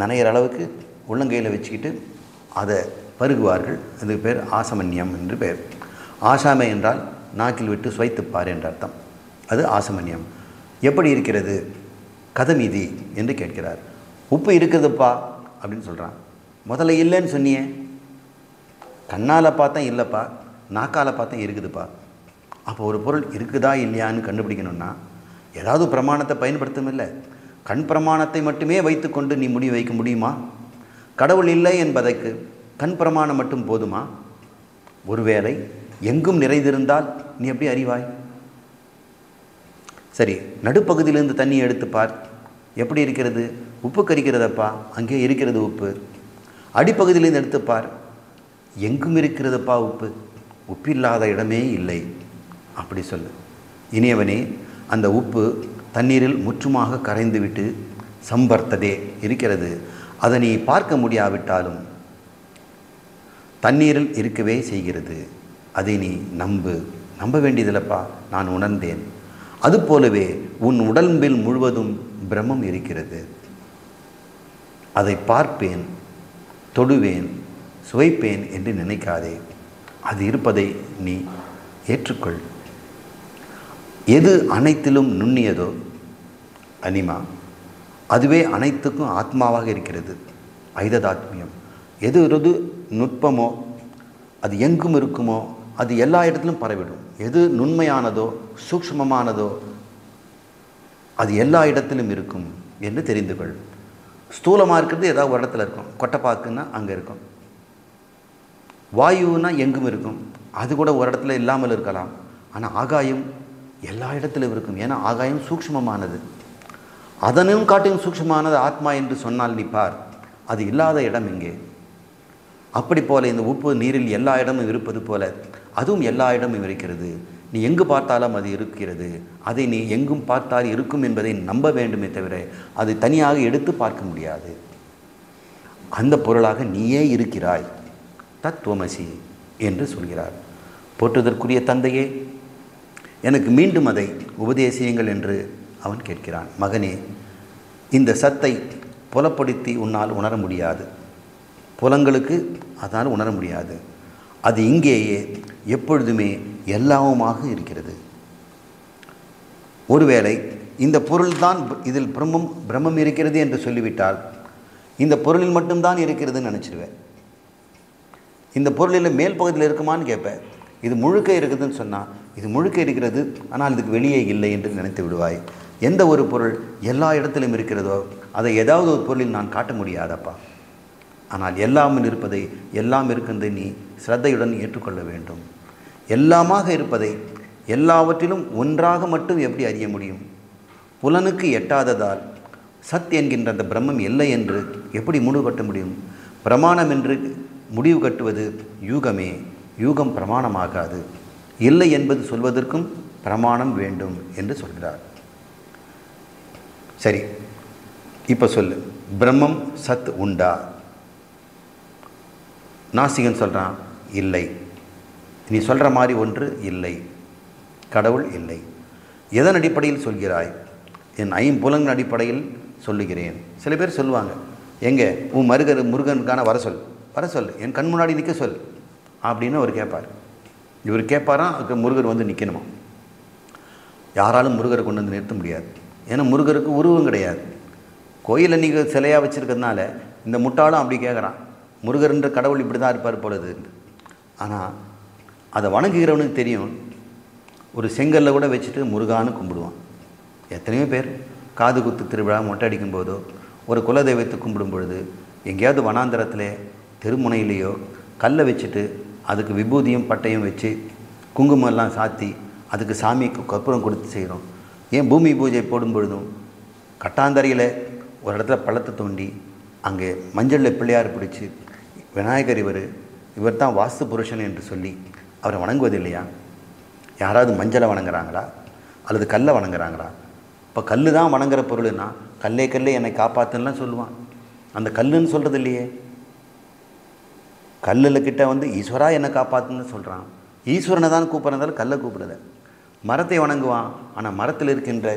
நனையிற அளவுக்கு உள்ளங்கையில் வச்சுக்கிட்டு அதை பருகுவார்கள். அதுக்கு பேர் ஆசமன்யம் என்று பெயர். ஆசாமை என்றால் நாக்கில் விட்டு சுவைத்துப்பார் என்ற அர்த்தம். அது ஆசமன்யம். எப்படி இருக்கிறது கதமிதி என்று கேட்கிறார். உப்பு இருக்குதுப்பா அப்படின்னு சொல்கிறான். முதல்ல இல்லைன்னு சொன்னியே, கண்ணால் பார்த்தா இல்லைப்பா, நாக்கால் பார்த்தா இருக்குதுப்பா. அப்போ ஒரு பொருள் இருக்குதா இல்லையான்னு கண்டுபிடிக்கணும்னா ஏதாவது பிரமாணத்தை பயன்படுத்தும். இல்லை, கண் பிரமாணத்தை மட்டுமே வைத்துக்கொண்டு நீ முடிவு வைக்க முடியுமா? கடவுள் இல்லை என்பதற்கு கண் பிரமாணம் மட்டும் போதுமா? ஒருவேளை எங்கும் நிறைந்திருந்தால் நீ எப்படி அறிவாய்? சரி, நடுப்பகுதியிலிருந்து தண்ணி எடுத்து பார், எப்படி இருக்கிறது? உப்பு கரிக்கிறதப்பா, அங்கே இருக்கிறது உப்பு. அடிப்பகுதியிலிருந்து எடுத்துப்பார், எங்கும் இருக்கிறதப்பா உப்பு, உப்பில்லாத இடமே இல்லை. அப்படி சொல்லு. இனியவனே, அந்த உப்பு தண்ணீரில் முற்றுமாக கரைந்துவிட்டு சம்பர்த்ததே இருக்கிறது. அதை நீ பார்க்க முடியாவிட்டாலும் தண்ணீரில் இருக்கவே செய்கிறது. அதை நீ நம்ப வேண்டியதில்லப்பா, நான் உணர்ந்தேன். அதுபோலவே உன் உடம்பில் முழுவதும் பிரம்மம் இருக்கிறது. அதை பார்ப்பேன், தொடுவேன், சுவைப்பேன் என்று நினைக்காதே. அது இருப்பதை நீ ஏற்றுக்கொள். எது அனைத்திலும் நுண்ணியதோ அனிமா, அதுவே அனைத்துக்கும் ஆத்மாவாக இருக்கிறது. ஐததாத்மியம். எது நுட்பமோ அது எங்கும் இருக்குமோ அது எல்லா இடத்திலும் பரவிடும். எது நுண்மையானதோ சூக்ஷ்மமானதோ அது எல்லா இடத்திலும் இருக்கும் என்று தெரிந்து கொள். ஸ்தூலமாக இருக்கிறது ஏதாவது ஒரு இடத்துல இருக்கும். கொட்டைப்பாக்குன்னா அங்கே இருக்கும். வாயுன்னா எங்கும் இருக்கும். அது கூட ஒரு இடத்துல இல்லாமல் இருக்கலாம். ஆனால் ஆகாயம் எல்லா இடத்திலும் இருக்கும். ஏன்னா ஆகாயம் சூக்ஷ்மமானது. அதனும் காட்டியும் சூக்ஷ்மமானது ஆத்மா என்று சொன்னால் நீ பார், அது இல்லாத இடம் எங்கே? அப்படி போல இந்த உப்பு நீரில் எல்லா இடமும் இருப்பது போல அதுவும் எல்லா இடமும் இருக்கிறது. நீ எங்கு பார்த்தாலும் அது இருக்கிறது. அதை நீ எங்கும் பார்த்தால் இருக்கும் என்பதை நம்ப வேண்டுமே தவிர அதை தனியாக எடுத்து பார்க்க முடியாது. அந்த பொருளாக நீயே இருக்கிறாய். தத்துவமசி என்று சொல்கிறார். போற்றுதற்குரிய தந்தையே, எனக்கு மீண்டும் அதை உபதேசியுங்கள் என்று அவன் கேட்கிறான். மகனே, இந்த சத்தை புலப்படுத்தி உன்னால் உணர முடியாது. புலங்களுக்கு அதனால் உணர முடியாது. அது இங்கேயே எப்பொழுதுமே எல்லாமுமாக இருக்கிறது. ஒருவேளை இந்த பொருள்தான் இதில் பிரம்மம் இருக்கிறது என்று சொல்லிவிட்டால் இந்த பொருளில் மட்டும்தான் இருக்கிறதுன்னு நினச்சிடுவேன். இந்த பொருளில் மேல் பகுதியில் இருக்குமான்னு கேட்பேன். இது முழுக்க இருக்குதுன்னு சொன்னால் இது முழுக்க இருக்கிறது, ஆனால் இதுக்கு வெளியே இல்லை என்று நினைத்து விடுவாய். எந்த ஒரு பொருள் எல்லா இடத்திலும் இருக்கிறதோ அதை ஏதாவது ஒரு பொருளில் நான் காட்ட முடியாதப்பா. ஆனால் எல்லாமும் இருப்பதை, எல்லாம் இருக்கின்றதை நீ சிரத்தையுடன் ஏற்றுக்கொள்ள வேண்டும். எல்லாமாக இருப்பதை எல்லாவற்றிலும் ஒன்றாக மட்டும் எப்படி அறிய முடியும்? புலனுக்கு எட்டாததால் சத் என்கின்ற அந்த பிரம்மம் இல்லை என்று எப்படி முடிவு கட்ட முடியும்? பிரமாணம் என்று முடிவு கட்டுவது யூகமே. யூகம் பிரமாணமாகாது. இல்லை என்பது சொல்வதற்கும் பிரமாணம் வேண்டும் என்று சொல்கிறார். சரி, இப்போ சொல்லு, பிரம்மம் சத் உண்டா? நாஸ்திகன் சொல்கிறான், இல்லை. நீ சொல்கிற மாதிரி ஒன்று இல்லை, கடவுள் இல்லை. எதன் அடிப்படையில் சொல்கிறாய்? என் ஐம்புலன் அடிப்படையில் சொல்லுகிறேன். சில பேர் சொல்லுவாங்க, எங்கே உன் முருகனுக்கான வர சொல், என் கண் முன்னாடி நிற்க சொல் அப்படின்னு அவர் கேட்பார். இவர் கேட்பாராம், அதுக்கு முருகர் வந்து நிற்கணுமா? யாராலும் முருகரை கொண்டு வந்து நிறுத்த முடியாது. ஏன்னா முருகருக்கு உருவம் கிடையாது. கோயிலில் நீங்கள் சிலையாக வச்சுருக்கிறதுனால இந்த முட்டாளும் அப்படி கேட்குறான், முருகர்ன்ற கடவுள் இப்படி தான் இருப்பார் போலது. ஆனால் அதை வணங்குகிறவனுக்கு தெரியும், ஒரு செங்கல்ல கூட வச்சுட்டு முருகான்னு கும்பிடுவான். எத்தனையோ பேர் காது குத்து திருவிழா மொட்டை அடிக்கும் போதோ ஒரு குலதெய்வத்தை கும்பிடும் பொழுது எங்கேயாவது வனாந்தரத்தில் தெருமுனையிலேயோ கல்லை வச்சுட்டு அதுக்கு விபூதியும் பட்டையும் வச்சு குங்குமம்லாம் சாத்தி அதுக்கு சாமிக்கு கற்பூரம் கொடுத்து செய்கிறோம். ஏன் பூமி பூஜை போடும் பொழுதும் கட்டாந்தரையில் ஒரு இடத்துல பள்ளத்தை தோண்டி அங்கே மஞ்சளில் பிள்ளையார் பிடிச்சி விநாயகர் இவர் தான் வாஸ்து புருஷன் என்று சொல்லி அவரை வணங்குவது இல்லையா? யாராவது மஞ்சளை வணங்குறாங்களா அல்லது கல்லை வணங்குறாங்களா? இப்போ கல் தான் வணங்குற பொருள்னா கல்லே என்னை காப்பாற்றுலாம் சொல்லுவான். அந்த கல்லுன்னு சொல்கிறது இல்லையே. கல்லில் கிட்ட வந்து ஈஸ்வரா என்னை காப்பாற்றுன்னு சொல்கிறான். ஈஸ்வரனை தான் கூப்பிட்றதாலும் கல்லை கூப்பிடல. மரத்தை வணங்குவான், ஆனால் மரத்தில் இருக்கின்ற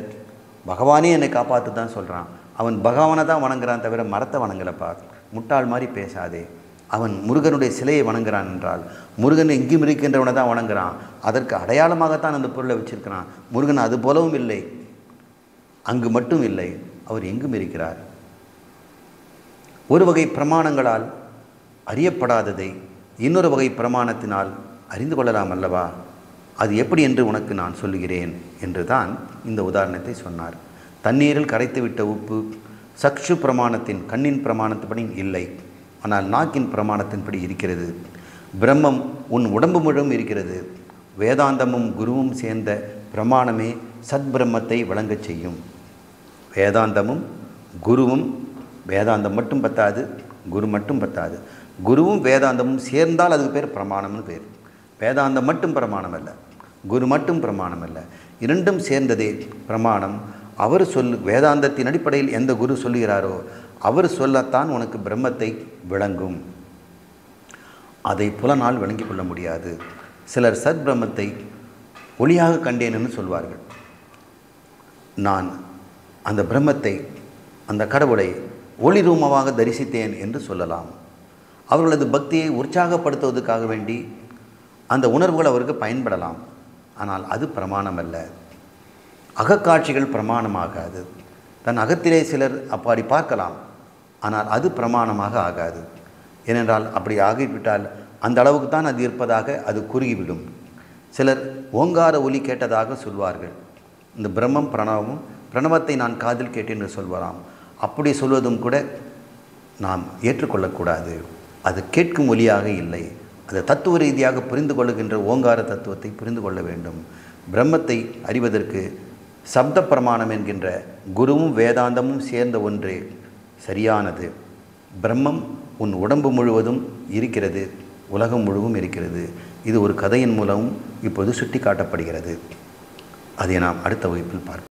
பகவானே என்னை காப்பாற்று தான் சொல்கிறான். அவன் பகவானை தான் வணங்குறான் தவிர மரத்தை வணங்கலப்பா. முட்டாள் மாதிரி பேசாதே. அவன் முருகனுடைய சிலையை வணங்குறான் என்றால் முருகன் எங்கேயும் இருக்கின்றவனை தான் வணங்குறான். அதற்கு அடையாளமாகத்தான் அந்த பொருளை வச்சிருக்கிறான். முருகன் அது போலவும் இல்லை, அங்கு மட்டும் இல்லை, அவர் எங்கும் இருக்கிறார். ஒரு வகை பிரமாணங்களால் அறியப்படாததை இன்னொரு வகை பிரமாணத்தினால் அறிந்து கொள்ளலாம் அல்லவா? அது எப்படி என்று உனக்கு நான் சொல்லுகிறேன் என்று தான் இந்த உதாரணத்தை சொன்னார். தண்ணீரில் கரைத்துவிட்ட உப்பு சக்ஷு பிரமாணத்தின் கண்ணின் பிரமாணத்தின்படி இல்லை, ஆனால் நாக்கின் பிரமாணத்தின்படி இருக்கிறது. பிரம்மம் உன் உடம்பு முழுவதும் இருக்கிறது. வேதாந்தமும் குருவும் சேர்ந்த பிரமாணமே சத்பிரம்மத்தை விளங்கச் செய்யும். வேதாந்தமும் குருவும், வேதாந்தம் மட்டும் பத்தாது, குரு மட்டும் பத்தாது, குருவும் வேதாந்தமும் சேர்ந்தால் அதுக்கு பேர் பிரமாணம்னு பேர். வேதாந்தம் மட்டும் பிரமாணம் அல்ல, குரு மட்டும் பிரமாணம் அல்ல, இரண்டும் சேர்ந்ததே பிரமாணம். அவர் வேதாந்தத்தின் அடிப்படையில் எந்த குரு சொல்லுகிறாரோ அவர் சொல்லத்தான் உனக்கு பிரம்மத்தை விளங்கும். அதை புலனால் விளங்கிக் கொள்ள முடியாது. சிலர் சத் பிரம்மத்தை ஒளியாக கண்டேன்னு சொல்வார்கள். நான் அந்த பிரம்மத்தை, அந்த கடவுளை ஒளி ரூபமாக தரிசித்தேன் என்று சொல்லலாம். அவர்களது பக்தியை உற்சாகப்படுத்துவதற்காக வேண்டி அந்த உணர்வுகள் அவருக்கு பயன்படலாம். ஆனால் அது பிரமாணம் அல்ல. அகக்காட்சிகள் பிரமாணமாகாது. தன் அகத்திலே சிலர் அப்படி பார்க்கலாம், ஆனால் அது பிரமாணமாக ஆகாது. ஏனென்றால் அப்படி ஆகிவிட்டால் அந்த அளவுக்கு தான் அது இருப்பதாக அது குறுகிவிடும். சிலர் ஓங்கார ஒலி கேட்டதாக சொல்வார்கள். இந்த பிரம்மம் பிரணவத்தை நான் காதில் கேட்டேன் என்று சொல்வாராம். அப்படி சொல்வதும் கூட நாம் ஏற்றுக்கொள்ளக்கூடாது. அது கேட்கும் ஒலியாக இல்லை. அது தத்துவ ரீதியாக புரிந்து கொள்ளுகின்ற ஓங்கார தத்துவத்தை புரிந்து கொள்ள வேண்டும். பிரம்மத்தை அறிவதற்கு சப்த பிரமாணம் என்கின்ற குருவும் வேதாந்தமும் சேர்ந்த ஒன்றே சரியானது. பிரம்மம் உன் உடம்பு முழுவதும் இருக்கிறது, உலகம் முழுவதும் இருக்கிறது. இது ஒரு கதையின் மூலமும் இப்போது சுட்டி காட்டப்படுகிறது. அதை நாம் அடுத்த வகுப்பில் பார்ப்போம்.